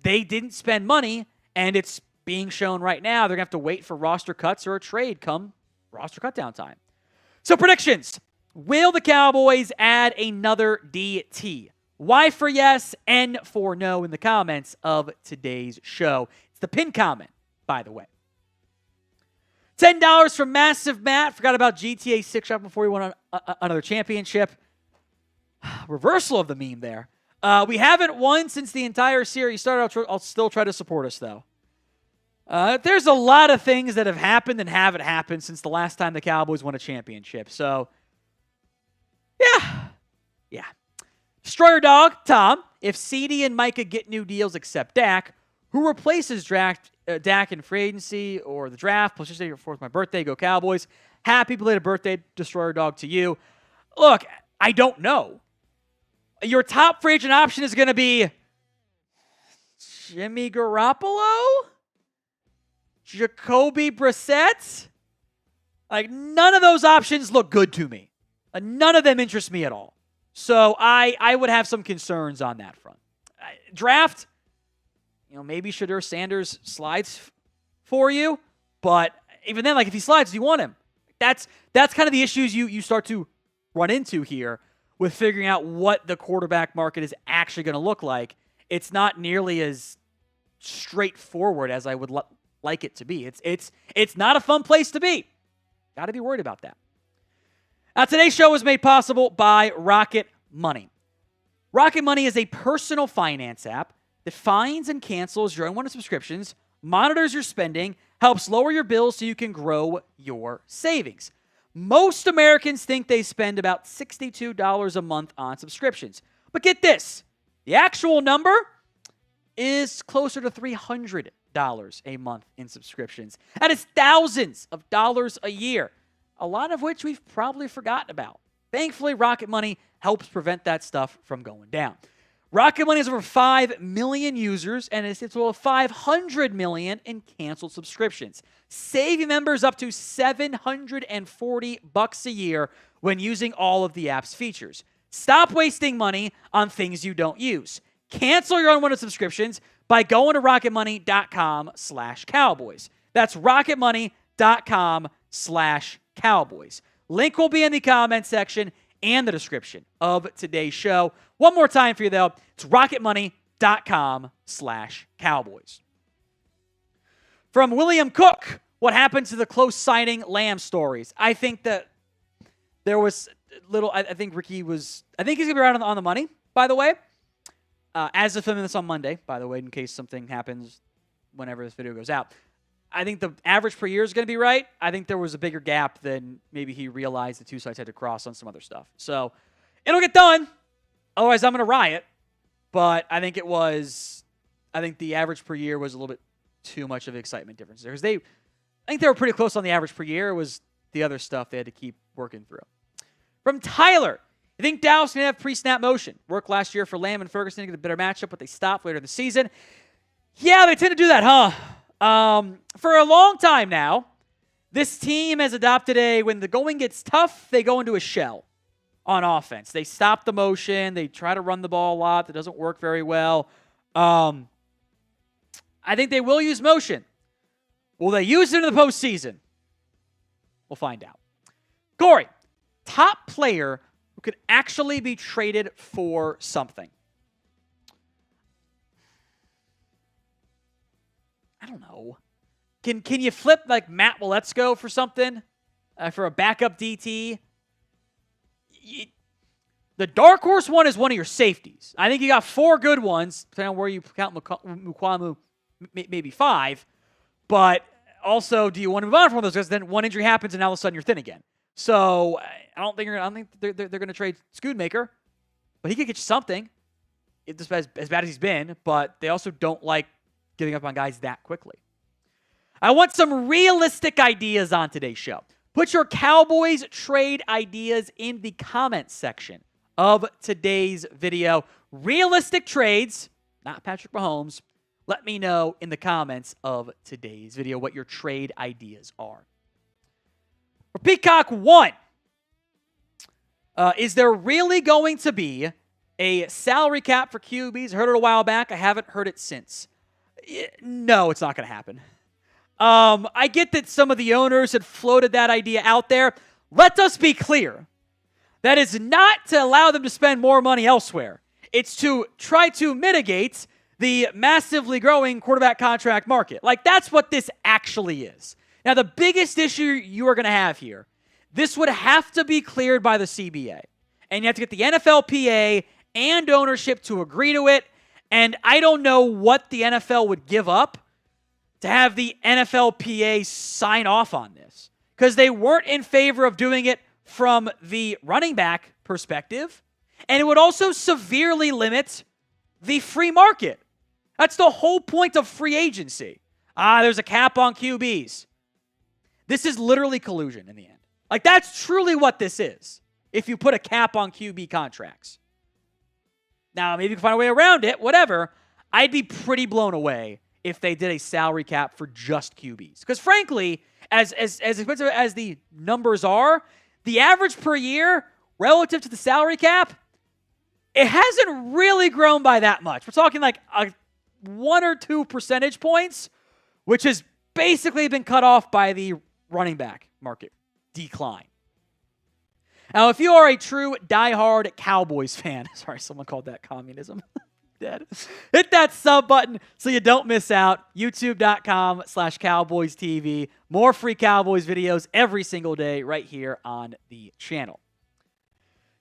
They didn't spend money, and it's being shown right now. They're going to have to wait for roster cuts or a trade come roster cut down time. So predictions. Will the Cowboys add another DT? Y for yes, N for no in the comments of today's show. It's the pin comment, by the way. $10 from Massive Matt. Forgot about GTA 6 shot before he won another championship. Reversal of the meme there. We haven't won since the entire series started. I'll still try to support us, though. There's a lot of things that have happened and haven't happened since the last time the Cowboys won a championship. So, yeah. Destroyer Dog, Tom. if CeeDee and Micah get new deals except Dak, who replaces Dak in free agency or the draft? Plus, just say your 4th my birthday. Go Cowboys. Happy belated birthday, Destroyer Dog, to you. Look, I don't know. Your top free agent option is going to be Jimmy Garoppolo? Jacoby Brissett? Like, none of those options look good to me. None of them interest me at all. So I would have some concerns on that front. Draft, maybe Shedeur Sanders slides for you, but even then, like, if he slides, do you want him? That's kind of the issues you start to run into here with figuring out what the quarterback market is actually going to look like. It's not nearly as straightforward as I would like it to be. It's not a fun place to be. Got to be worried about that. Now, today's show was made possible by Rocket Money. Rocket Money is a personal finance app that finds and cancels your unwanted subscriptions, monitors your spending, helps lower your bills so you can grow your savings. Most Americans think they spend about $62 a month on subscriptions. But get this, the actual number is closer to $300 a month in subscriptions. That is thousands of dollars a year, a lot of which we've probably forgotten about. Thankfully, Rocket Money helps prevent that stuff from going down. Rocket Money has over 5 million users, and it's over 500 million in canceled subscriptions, saving members up to $740 a year when using all of the app's features. Stop wasting money on things you don't use. Cancel your unwanted subscriptions by going to rocketmoney.com/Cowboys. That's rocketmoney.com/Cowboys. Link will be in the comment section and the description of today's show. One more time for you, though. It's rocketmoney.com/Cowboys. From William Cook, what happened to the close signing Lamb stories? I think that there was little, I think he's going to be right on the money, by the way. As of filming this on Monday, by the way, in case something happens whenever this video goes out. I think the average per year is going to be right. I think there was a bigger gap than maybe he realized the two sides had to cross on some other stuff. So it'll get done. Otherwise, I'm going to riot. But I think the average per year was a little bit too much of an excitement difference there. Because I think they were pretty close on the average per year. It was the other stuff they had to keep working through. From Tyler, I think Dallas can have pre-snap motion. Worked last year for Lamb and Ferguson to get a better matchup, but they stopped later in the season. Yeah, they tend to do that, huh? For a long time now, this team has adopted when the going gets tough, they go into a shell on offense. They stop the motion. They try to run the ball a lot. That doesn't work very well. I think they will use motion. Will they use it in the postseason? We'll find out. Corey, top player who could actually be traded for something. I don't know. Can you flip like Matt Waletzko for something? For a backup DT? The dark horse one is one of your safeties. I think you got 4 good ones, depending on where you count Mukuamu, maybe 5. But also, do you want to move on from one of those? Because then one injury happens and all of a sudden you're thin again. So I don't think they're going to trade Schoonmaker, but he could get you something. It's as bad as he's been, but they also don't like giving up on guys that quickly. I want some realistic ideas on today's show. Put your Cowboys trade ideas in the comments section of today's video. Realistic trades, not Patrick Mahomes. Let me know in the comments of today's video what your trade ideas are. For Peacock 1, is there really going to be a salary cap for QBs? I heard it a while back. I haven't heard it since. No, it's not going to happen. I get that some of the owners had floated that idea out there. Let us be clear. That is not to allow them to spend more money elsewhere. It's to try to mitigate the massively growing quarterback contract market. Like, that's what this actually is. Now, the biggest issue you are going to have here, this would have to be cleared by the CBA. And you have to get the NFLPA and ownership to agree to it. And I don't know what the NFL would give up to have the NFLPA sign off on this, because they weren't in favor of doing it from the running back perspective, and it would also severely limit the free market. That's the whole point of free agency. There's a cap on QBs. This is literally collusion in the end. Like, that's truly what this is, if you put a cap on QB contracts. Now, maybe you can find a way around it, whatever. I'd be pretty blown away if they did a salary cap for just QBs. Because frankly, as expensive as the numbers are, the average per year relative to the salary cap, it hasn't really grown by that much. We're talking like 1 or 2 percentage points, which has basically been cut off by the running back market decline. Now, if you are a true diehard Cowboys fan, sorry, someone called that communism. Dead. Hit that sub button so you don't miss out. YouTube.com/Cowboys TV. More free Cowboys videos every single day right here on the channel.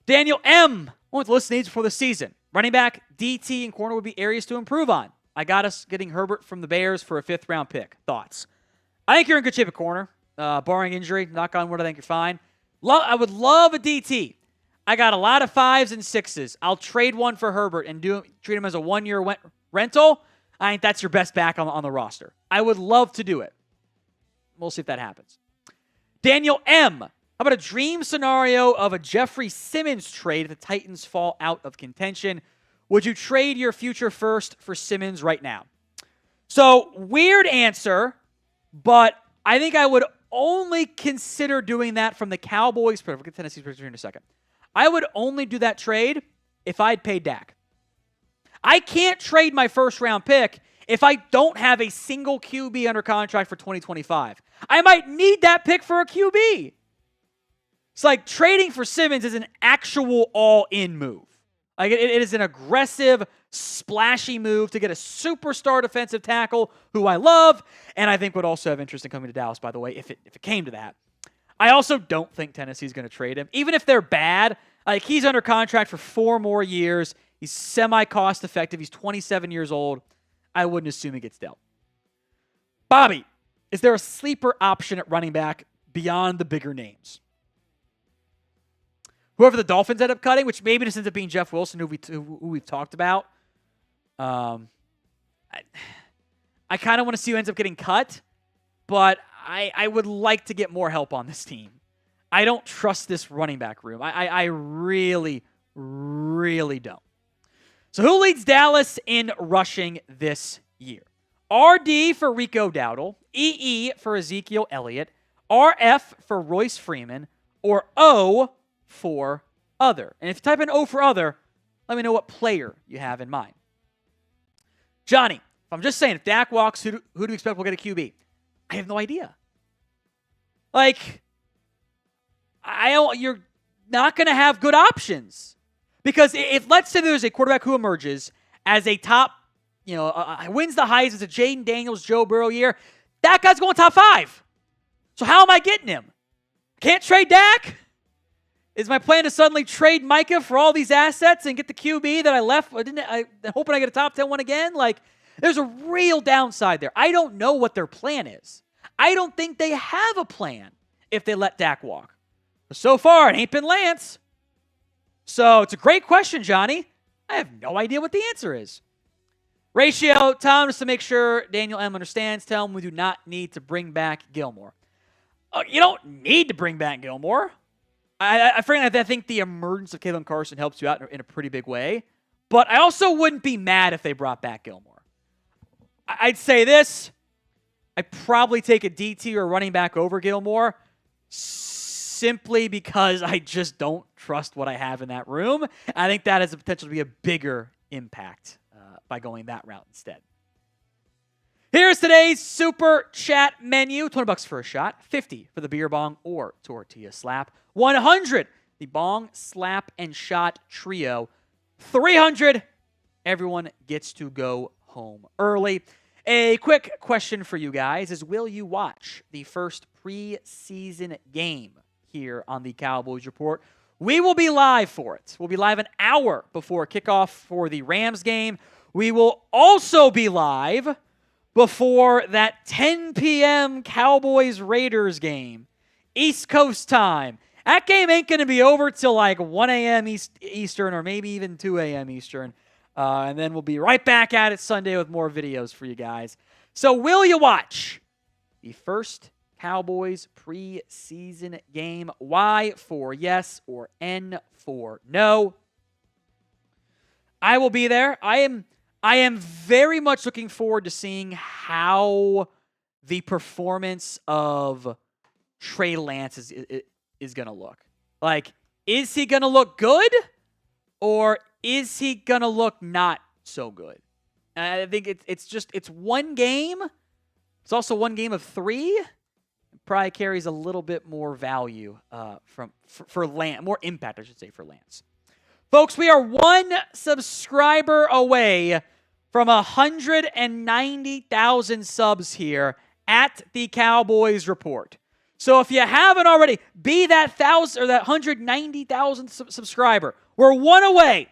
Daniel M. One with list needs before the season. Running back, DT, and corner would be areas to improve on. I got us getting Herbert from the Bears for a 5th-round pick. Thoughts? I think you're in good shape at corner. Barring injury, knock on wood, I think you're fine. I would love a DT. I got a lot of 5s and 6s. I'll trade one for Herbert and treat him as a 1-year rental. I think that's your best back on the roster. I would love to do it. We'll see if that happens. Daniel M. How about a dream scenario of a Jeffrey Simmons trade if the Titans fall out of contention? Would you trade your future first for Simmons right now? So, weird answer, but I think I would only consider doing that from the Cowboys. We'll get Tennessee's picture in a second. I would only do that trade if I'd paid Dak. I can't trade my 1st-round pick if I don't have a single QB under contract for 2025. I might need that pick for a QB. It's like trading for Simmons is an actual all-in move. Like it is an aggressive, splashy move to get a superstar defensive tackle who I love, and I think would also have interest in coming to Dallas, by the way, if it came to that. I also don't think Tennessee's going to trade him. Even if they're bad, like he's under contract for 4 more years. He's semi-cost effective. He's 27 years old. I wouldn't assume he gets dealt. Bobby, is there a sleeper option at running back beyond the bigger names? Whoever the Dolphins end up cutting, which maybe just ends up being Jeff Wilson, who we've talked about. I kind of want to see who ends up getting cut, but I would like to get more help on this team. I don't trust this running back room. I really, really don't. So who leads Dallas in rushing this year? RD for Rico Dowdle, EE for Ezekiel Elliott, RF for Royce Freeman, or O for other. And if you type in O for other, let me know what player you have in mind. Johnny, if I'm just saying, if Dak walks, who do you expect will get a QB? I have no idea. Like, you're not going to have good options. Because if, let's say there's a quarterback who emerges as a top, wins the Heisman, as a Jaden Daniels, Joe Burrow year, that guy's going top 5. So how am I getting him? Can't trade Dak? Is my plan to suddenly trade Micah for all these assets and get the QB that I left? I'm hoping I get a top 10 one again. Like, there's a real downside there. I don't know what their plan is. I don't think they have a plan if they let Dak walk. But so far, it ain't been Lance. So it's a great question, Johnny. I have no idea what the answer is. Ratio, Tom, just to make sure Daniel M. understands, tell him we do not need to bring back Gilmore. Oh, you don't need to bring back Gilmore. Frankly, I think the emergence of Kevin Carson helps you out in a pretty big way. But I also wouldn't be mad if they brought back Gilmore. I'd say this. I'd probably take a DT or running back over Gilmore simply because I just don't trust what I have in that room. I think that has the potential to be a bigger impact by going that route instead. Here's today's Super Chat menu. $20 for a shot, $50 for the beer bong or tortilla slap, $100 the bong, slap, and shot trio, $300 everyone gets to go home early. A quick question for you guys is, will you watch the first preseason game here on the Cowboys Report? We will be live for it. We'll be live an hour before kickoff for the Rams game. We will also be live before that 10 p.m. Cowboys-Raiders game, East Coast time. That game ain't going to be over till like 1 a.m. Eastern or maybe even 2 a.m. Eastern. And then we'll be right back at it Sunday with more videos for you guys. So will you watch the first Cowboys preseason game? Y for yes or N for no. I will be there. I am very much looking forward to seeing how the performance of Trey Lance is going to look. Like, is he going to look good or is he going to look not so good? I think it's one game. It's also one game of 3. It probably carries a little bit more value for Lance, more impact, I should say, for Lance. Folks, we are 1 subscriber away from 190,000 subs here at the Cowboys Report. So if you haven't already, be that 1,000 or that 190,000 subscriber. We're 1 away.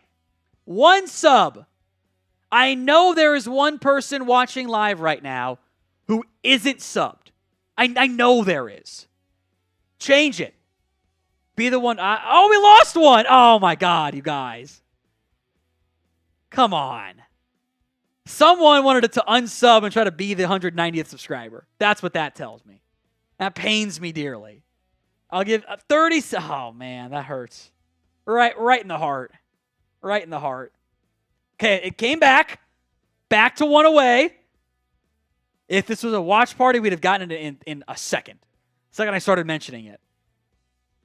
1 sub. I know there is one person watching live right now who isn't subbed. I know there is. Change it. Be the one. We lost one. Oh, my God, you guys. Come on. Someone wanted to unsub and try to be the 190th subscriber. That's what that tells me. That pains me dearly. I'll give 30. Oh, man, that hurts. Right in the heart. Right in the heart. Okay, it came back. Back to 1 away. If this was a watch party, we'd have gotten it in a second. The second I started mentioning it.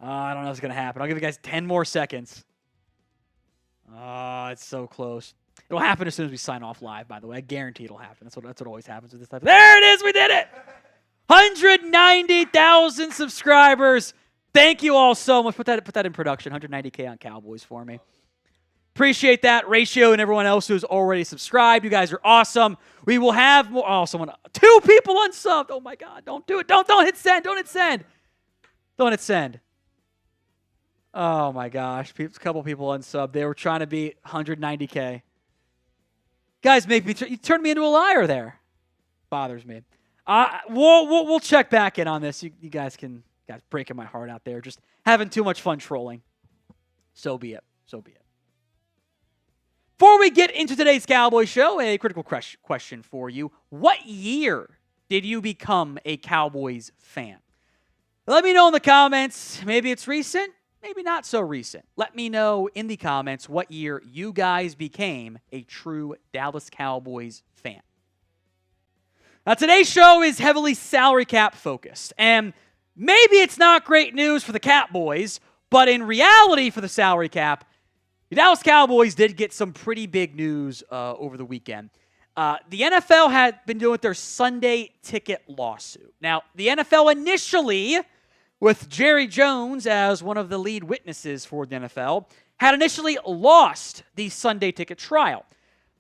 I don't know what's going to happen. I'll give you guys 10 more seconds. Oh, it's so close. It'll happen as soon as we sign off live, by the way. I guarantee it'll happen. That's what always happens with this type. There it is. We did it. 190,000 subscribers. Thank you all so much. Put that in production. 190K on Cowboys for me. Appreciate that ratio and everyone else who's already subscribed. You guys are awesome. We will have more. Oh, 2 people unsubbed. Oh my God. Don't do it. Don't hit send. Don't hit send. Don't hit send. Oh my gosh. A couple people unsubbed. They were trying to be 190K. Guys, you turned me into a liar there. Bothers me. We'll check back in on this. You guys breaking my heart out there. Just having too much fun trolling. So be it. So be it. Before we get into today's Cowboy Show, a critical question for you. What year did you become a Cowboys fan? Let me know in the comments. Maybe it's recent, maybe not so recent. Let me know in the comments what year you guys became a true Dallas Cowboys fan. Now, today's show is heavily salary cap focused, and maybe it's not great news for the Cap Boys, but in reality for the salary cap, the Dallas Cowboys did get some pretty big news over the weekend. The NFL had been doing their Sunday ticket lawsuit. Now, the NFL initially, with Jerry Jones as one of the lead witnesses for the NFL, had initially lost the Sunday ticket trial.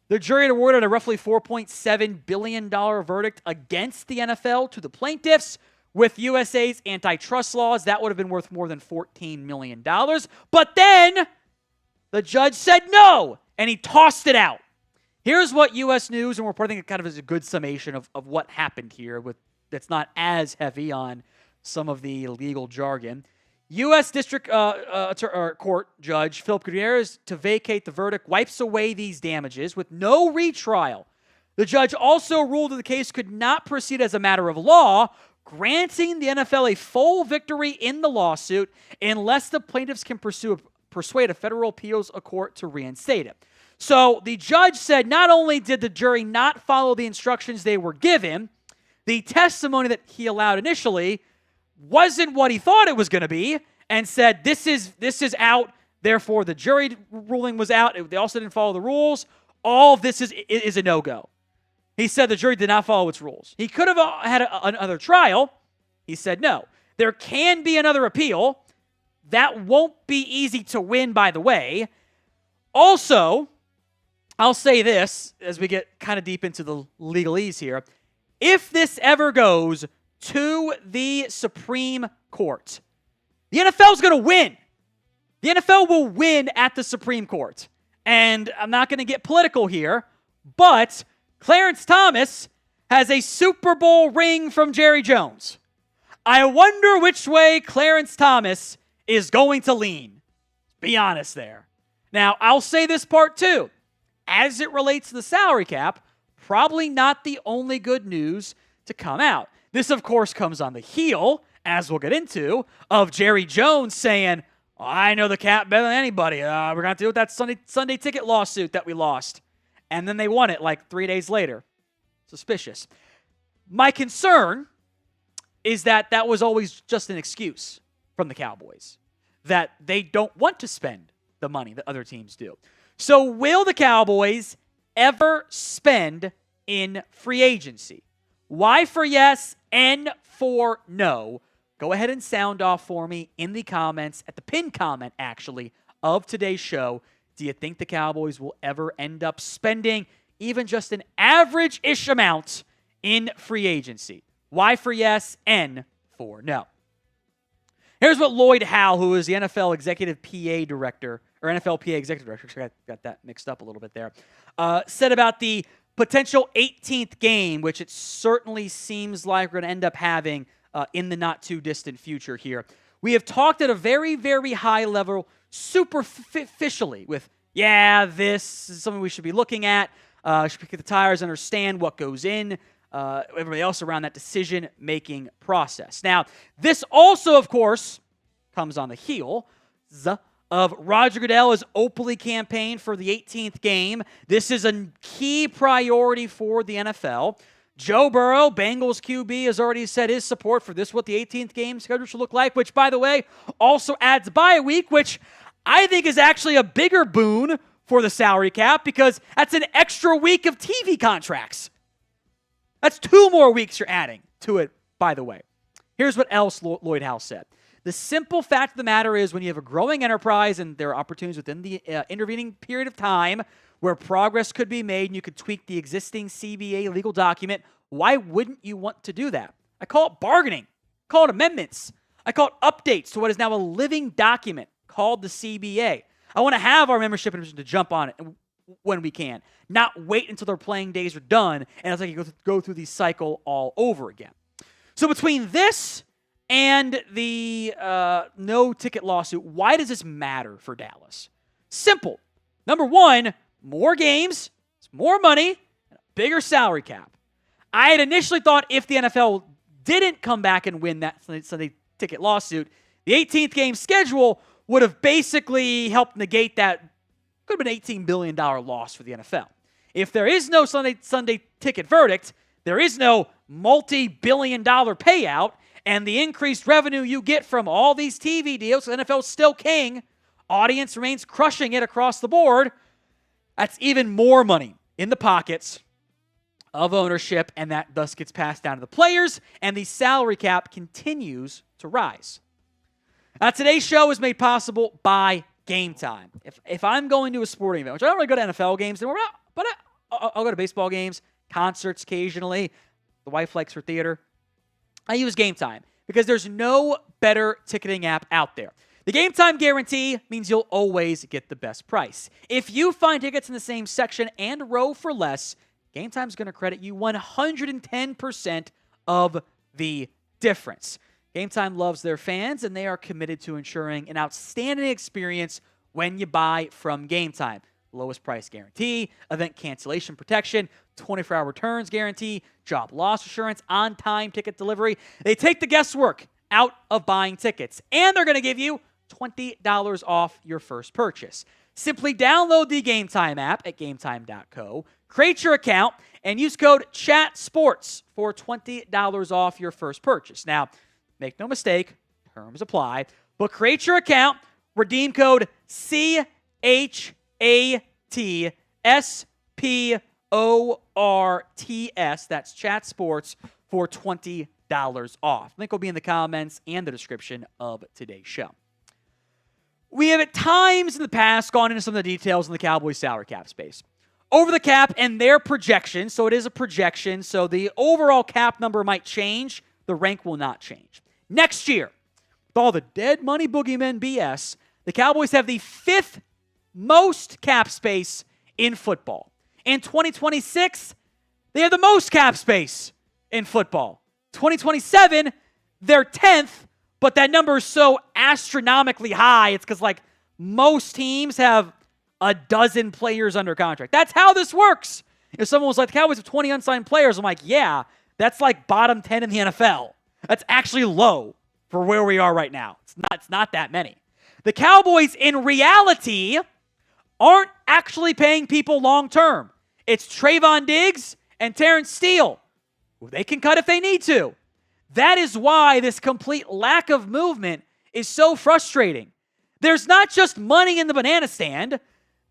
The jury had awarded a roughly $4.7 billion verdict against the NFL to the plaintiffs. With USA's antitrust laws, that would have been worth more than $14 million. But then the judge said no, and he tossed it out. Here's what U.S. News and reporting it kind of as a good summation of what happened here. That's not as heavy on some of the legal jargon. U.S. District Court Judge Philip Gutierrez, to vacate the verdict, wipes away these damages with no retrial. The judge also ruled that the case could not proceed as a matter of law, granting the NFL a full victory in the lawsuit unless the plaintiffs can persuade a federal appeals court to reinstate it. So the judge said not only did the jury not follow the instructions they were given, the testimony that he allowed initially wasn't what he thought it was going to be, and said this is out, therefore the jury ruling was out. They also didn't follow the rules. All of this is a no-go. He said the jury did not follow its rules. He could have had another trial. He said no. There can be another appeal. That won't be easy to win, by the way. Also, I'll say this as we get kind of deep into the legalese here. If this ever goes to the Supreme Court, the NFL is going to win. The NFL will win at the Supreme Court. And I'm not going to get political here, but Clarence Thomas has a Super Bowl ring from Jerry Jones. I wonder which way Clarence Thomas is going to lean. Be honest there. Now, I'll say this part too. as it relates to the salary cap, probably not the only good news to come out. This, of course, comes on the heel, as we'll get into, of Jerry Jones saying, I know the cap better than anybody. We're going to have to deal with that Sunday ticket lawsuit that we lost. And then they won it like 3 days later. Suspicious. My concern is that that was always just an excuse from the Cowboys, that they don't want to spend the money that other teams do. So will the Cowboys ever spend in free agency? Y for yes, N for no. Go ahead and sound off for me in the comments, at the pinned comment, actually, of today's show. Do you think the Cowboys will ever end up spending even just an average-ish amount in free agency? Y for yes, N for no. Here's what Lloyd Howe, who is the NFL Executive PA Director, or NFL PA Executive Director, got that mixed up a little bit there, said about the potential 18th game, which it certainly seems like we're going to end up having in the not-too-distant future here. We have talked at a very, very high level, superficially, with, this is something we should be looking at. Should kick the tires, understand what goes in, everybody else around that decision-making process. Now, this also, of course, comes on the heels of Roger Goodell has openly campaigned for the 18th game. This is a key priority for the NFL. Joe Burrow, Bengals QB, has already said his support for this, what the 18th game schedule should look like, which, by the way, also adds bye week, which I think is actually a bigger boon for the salary cap because that's an extra week of TV contracts. That's 2 more weeks you're adding to it, by the way. Here's what else Lloyd Howe said. The simple fact of the matter is when you have a growing enterprise and there are opportunities within the intervening period of time where progress could be made and you could tweak the existing CBA legal document, why wouldn't you want to do that? I call it bargaining. I call it amendments. I call it updates to what is now a living document called the CBA. I want to have our membership to jump on it when we can, not wait until their playing days are done and it's like you go through the cycle all over again. So between this and the no-ticket lawsuit, why does this matter for Dallas? Simple. Number one, more games, it's more money, and a bigger salary cap. I had initially thought if the NFL didn't come back and win that Sunday ticket lawsuit, the 18th game schedule would have basically helped negate that could have been $18 billion loss for the NFL. If there is no Sunday ticket verdict, there is no multi-billion-dollar payout, and the increased revenue you get from all these TV deals, the NFL's still king, audience remains crushing it across the board, that's even more money in the pockets of ownership, and that thus gets passed down to the players, and the salary cap continues to rise. Now, today's show is made possible by Game Time. If I'm going to a sporting event, which I don't really go to NFL games anymore, but I'll go to baseball games, concerts occasionally. The wife likes her theater. I use Game Time because there's no better ticketing app out there. The Game Time guarantee means you'll always get the best price. If you find tickets in the same section and row for less, Game Time's going to credit you 110% of the difference. Game Time loves their fans, and they are committed to ensuring an outstanding experience when you buy from Game Time. Lowest price guarantee, event cancellation protection, 24-hour returns guarantee, job loss assurance, on-time ticket delivery. They take the guesswork out of buying tickets, and they're going to give you $20 off your first purchase. Simply download the Game Time app at gametime.co, create your account, and use code CHATSPORTS for $20 off your first purchase. Now, make no mistake, terms apply, but create your account, redeem code CHATSPORTS CHATSPORTS, that's Chat Sports, for $20 off. Link will be in the comments and the description of today's show. We have at times in the past gone into some of the details in the Cowboys salary cap space. Over the cap and their projection, so it is a projection, so the overall cap number might change, the rank will not change. Next year, with all the dead money boogeyman BS, the Cowboys have the 5th most cap space in football. In 2026, they have the most cap space in football. 2027, they're 10th, but that number is so astronomically high. It's because, like, most teams have a dozen players under contract. That's how this works. If someone was like, the Cowboys have 20 unsigned players, I'm like, yeah, that's like bottom 10 in the NFL. That's actually low for where we are right now. It's not that many. The Cowboys, in reality, aren't actually paying people long-term. It's Trayvon Diggs and Terrence Steele. They can cut if they need to. That is why this complete lack of movement is so frustrating. There's not just money in the banana stand.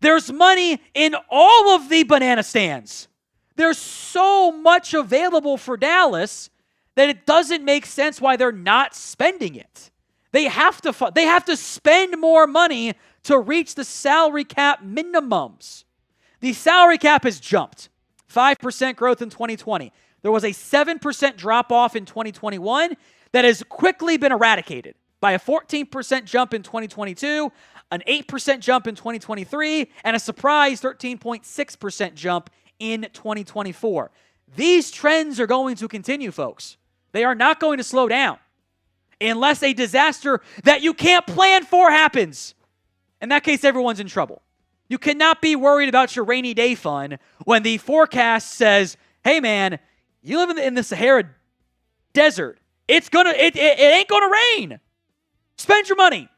There's money in all of the banana stands. There's so much available for Dallas that it doesn't make sense why they're not spending it. They have to spend more money to reach the salary cap minimums. The salary cap has jumped. 5% growth in 2020. There was a 7% drop-off in 2021 that has quickly been eradicated by a 14% jump in 2022, an 8% jump in 2023, and a surprise 13.6% jump in 2024. These trends are going to continue, folks. They are not going to slow down unless a disaster that you can't plan for happens. In that case, everyone's in trouble. You cannot be worried about your rainy day fund when the forecast says, hey man, you live in the Sahara Desert. It ain't gonna rain. Spend your money.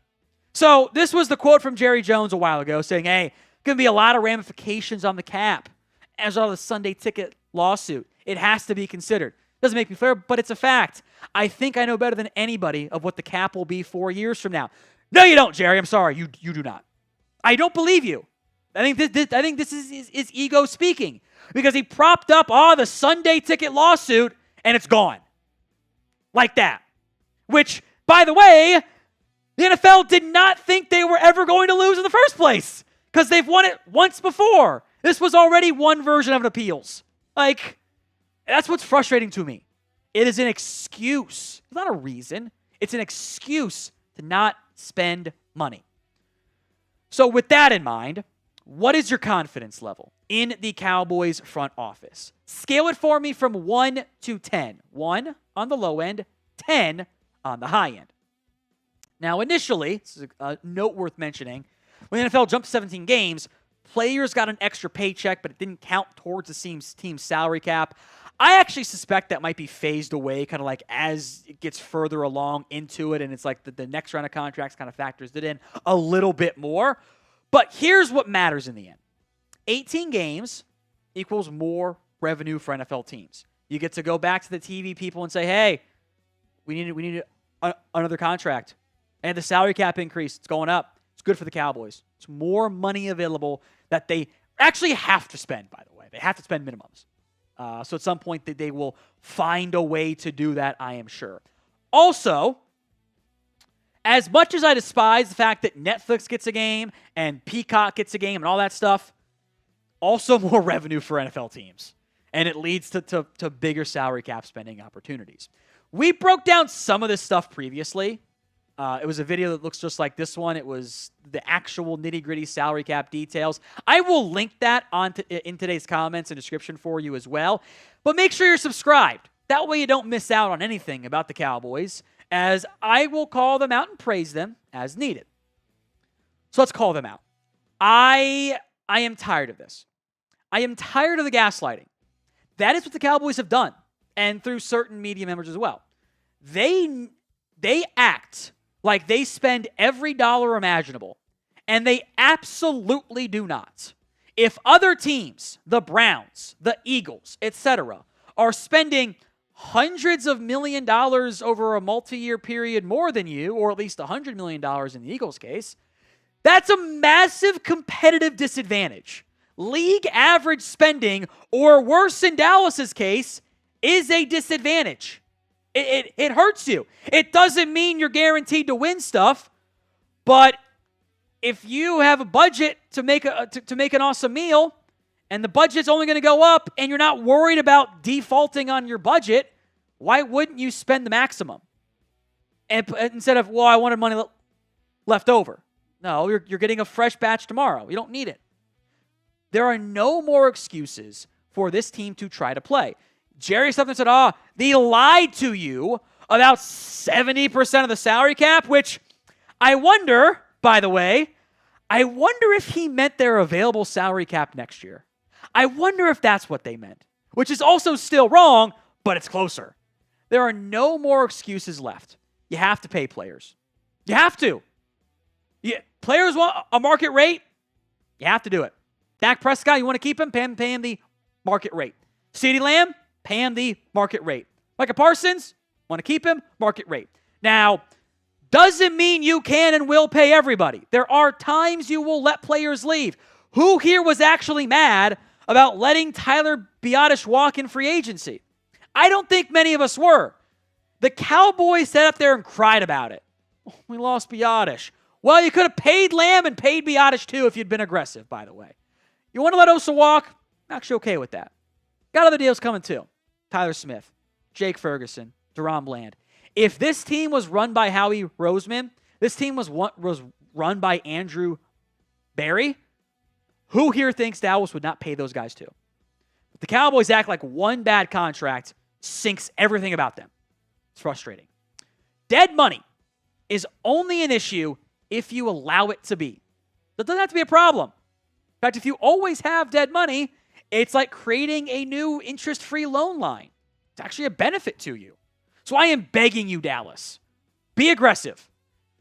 So this was the quote from Jerry Jones a while ago saying, hey, going to be a lot of ramifications on the cap as all the Sunday ticket lawsuit. It has to be considered. Doesn't make me fair, but it's a fact. I think I know better than anybody of what the cap will be 4 years from now. No, you don't, Jerry. I'm sorry. You do not. I don't believe you. I think this is ego speaking because he propped up the Sunday ticket lawsuit and it's gone. Like that. Which, by the way, the NFL did not think they were ever going to lose in the first place because they've won it once before. This was already one version of an appeals. Like, that's what's frustrating to me. It is an excuse. It's not a reason. It's an excuse to not spend money. So with that in mind, what is your confidence level in the Cowboys front office? Scale it for me from 1 to 10. 1 on the low end, 10 on the high end. Now, initially, this is a note worth mentioning, when the NFL jumped 17 games, players got an extra paycheck, but it didn't count towards the team's salary cap. I actually suspect that might be phased away kind of like as it gets further along into it, and it's like the next round of contracts kind of factors it in a little bit more. But here's what matters in the end. 18 games equals more revenue for NFL teams. You get to go back to the TV people and say, hey, we need another contract. And the salary cap increase, it's going up. It's good for the Cowboys. It's more money available that they actually have to spend, by the way. They have to spend minimums. So at some point they will find a way to do that, I am sure. Also, as much as I despise the fact that Netflix gets a game and Peacock gets a game and all that stuff, also more revenue for NFL teams. And it leads to bigger salary cap spending opportunities. We broke down some of this stuff previously. It was a video that looks just like this one. It was the actual nitty-gritty salary cap details. I will link that in today's comments and description for you as well. But make sure you're subscribed. That way you don't miss out on anything about the Cowboys, as I will call them out and praise them as needed. So let's call them out. I am tired of this. I am tired of the gaslighting. That is what the Cowboys have done, and through certain media members as well. They act like they spend every dollar imaginable, and they absolutely do not. If other teams, the Browns, the Eagles, etc., are spending hundreds of $1 million over a multi-year period more than you, or at least $100 million in the Eagles' case, that's a massive competitive disadvantage. League average spending, or worse in Dallas's case, is a disadvantage. It hurts you. It doesn't mean you're guaranteed to win stuff, but if you have a budget to make an awesome meal, and the budget's only going to go up, and you're not worried about defaulting on your budget, why wouldn't you spend the maximum? And instead of, I wanted money left over. No, you're getting a fresh batch tomorrow. You don't need it. There are no more excuses for this team to try to play. Jerry Sutton said, they lied to you about 70% of the salary cap, which I wonder, by the way, I wonder if he meant their available salary cap next year. I wonder if that's what they meant, which is also still wrong, but it's closer. There are no more excuses left. You have to pay players. You have to. Players want a market rate. You have to do it. Dak Prescott, you want to keep him? Pay him the market rate. CeeDee Lamb, pay him the market rate. Micah Parsons, want to keep him? Market rate. Now, doesn't mean you can and will pay everybody. There are times you will let players leave. Who here was actually mad about letting Tyler Biadasz walk in free agency? I don't think many of us were. The Cowboys sat up there and cried about it. Oh, we lost Biadasz. Well, you could have paid Lamb and paid Biadasz too if you'd been aggressive, by the way. You want to let Osa walk? I'm actually okay with that. Got other deals coming too. Tyler Smith, Jake Ferguson, Deron Bland. If this team was run by Howie Roseman, this team was run by Andrew Berry, who here thinks Dallas would not pay those guys too? But the Cowboys act like one bad contract sinks everything about them. It's frustrating. Dead money is only an issue if you allow it to be. That doesn't have to be a problem. In fact, if you always have dead money, it's like creating a new interest-free loan line. It's actually a benefit to you. So I am begging you, Dallas, be aggressive.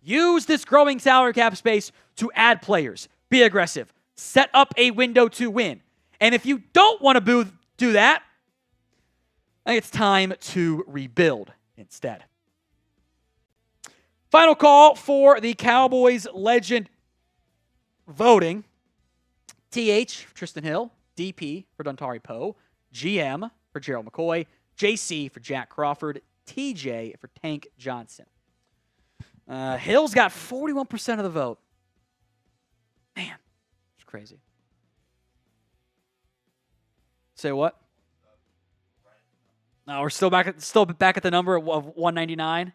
Use this growing salary cap space to add players. Be aggressive. Set up a window to win. And if you don't want to do that, I think it's time to rebuild instead. Final call for the Cowboys legend voting. TH for Tristan Hill, DP for Dontari Poe, GM for Gerald McCoy, JC for Jack Crawford, TJ for Tank Johnson. Hill's got 41% of the vote. Man, it's crazy. Say what? No, we're still back at the number of 199.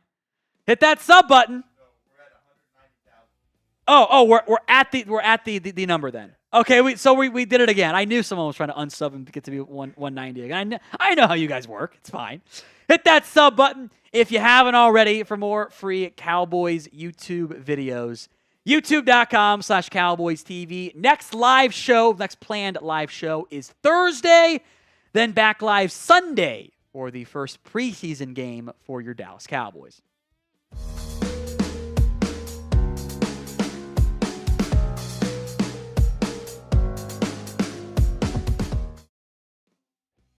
Hit that sub button. We're at the number then. Okay, we did it again. I knew someone was trying to unsub and get to be 190 again. I know how you guys work. It's fine. Hit that sub button if you haven't already for more free Cowboys YouTube videos. YouTube.com/Cowboys TV. Next planned live show is Thursday, then back live Sunday for the first preseason game for your Dallas Cowboys.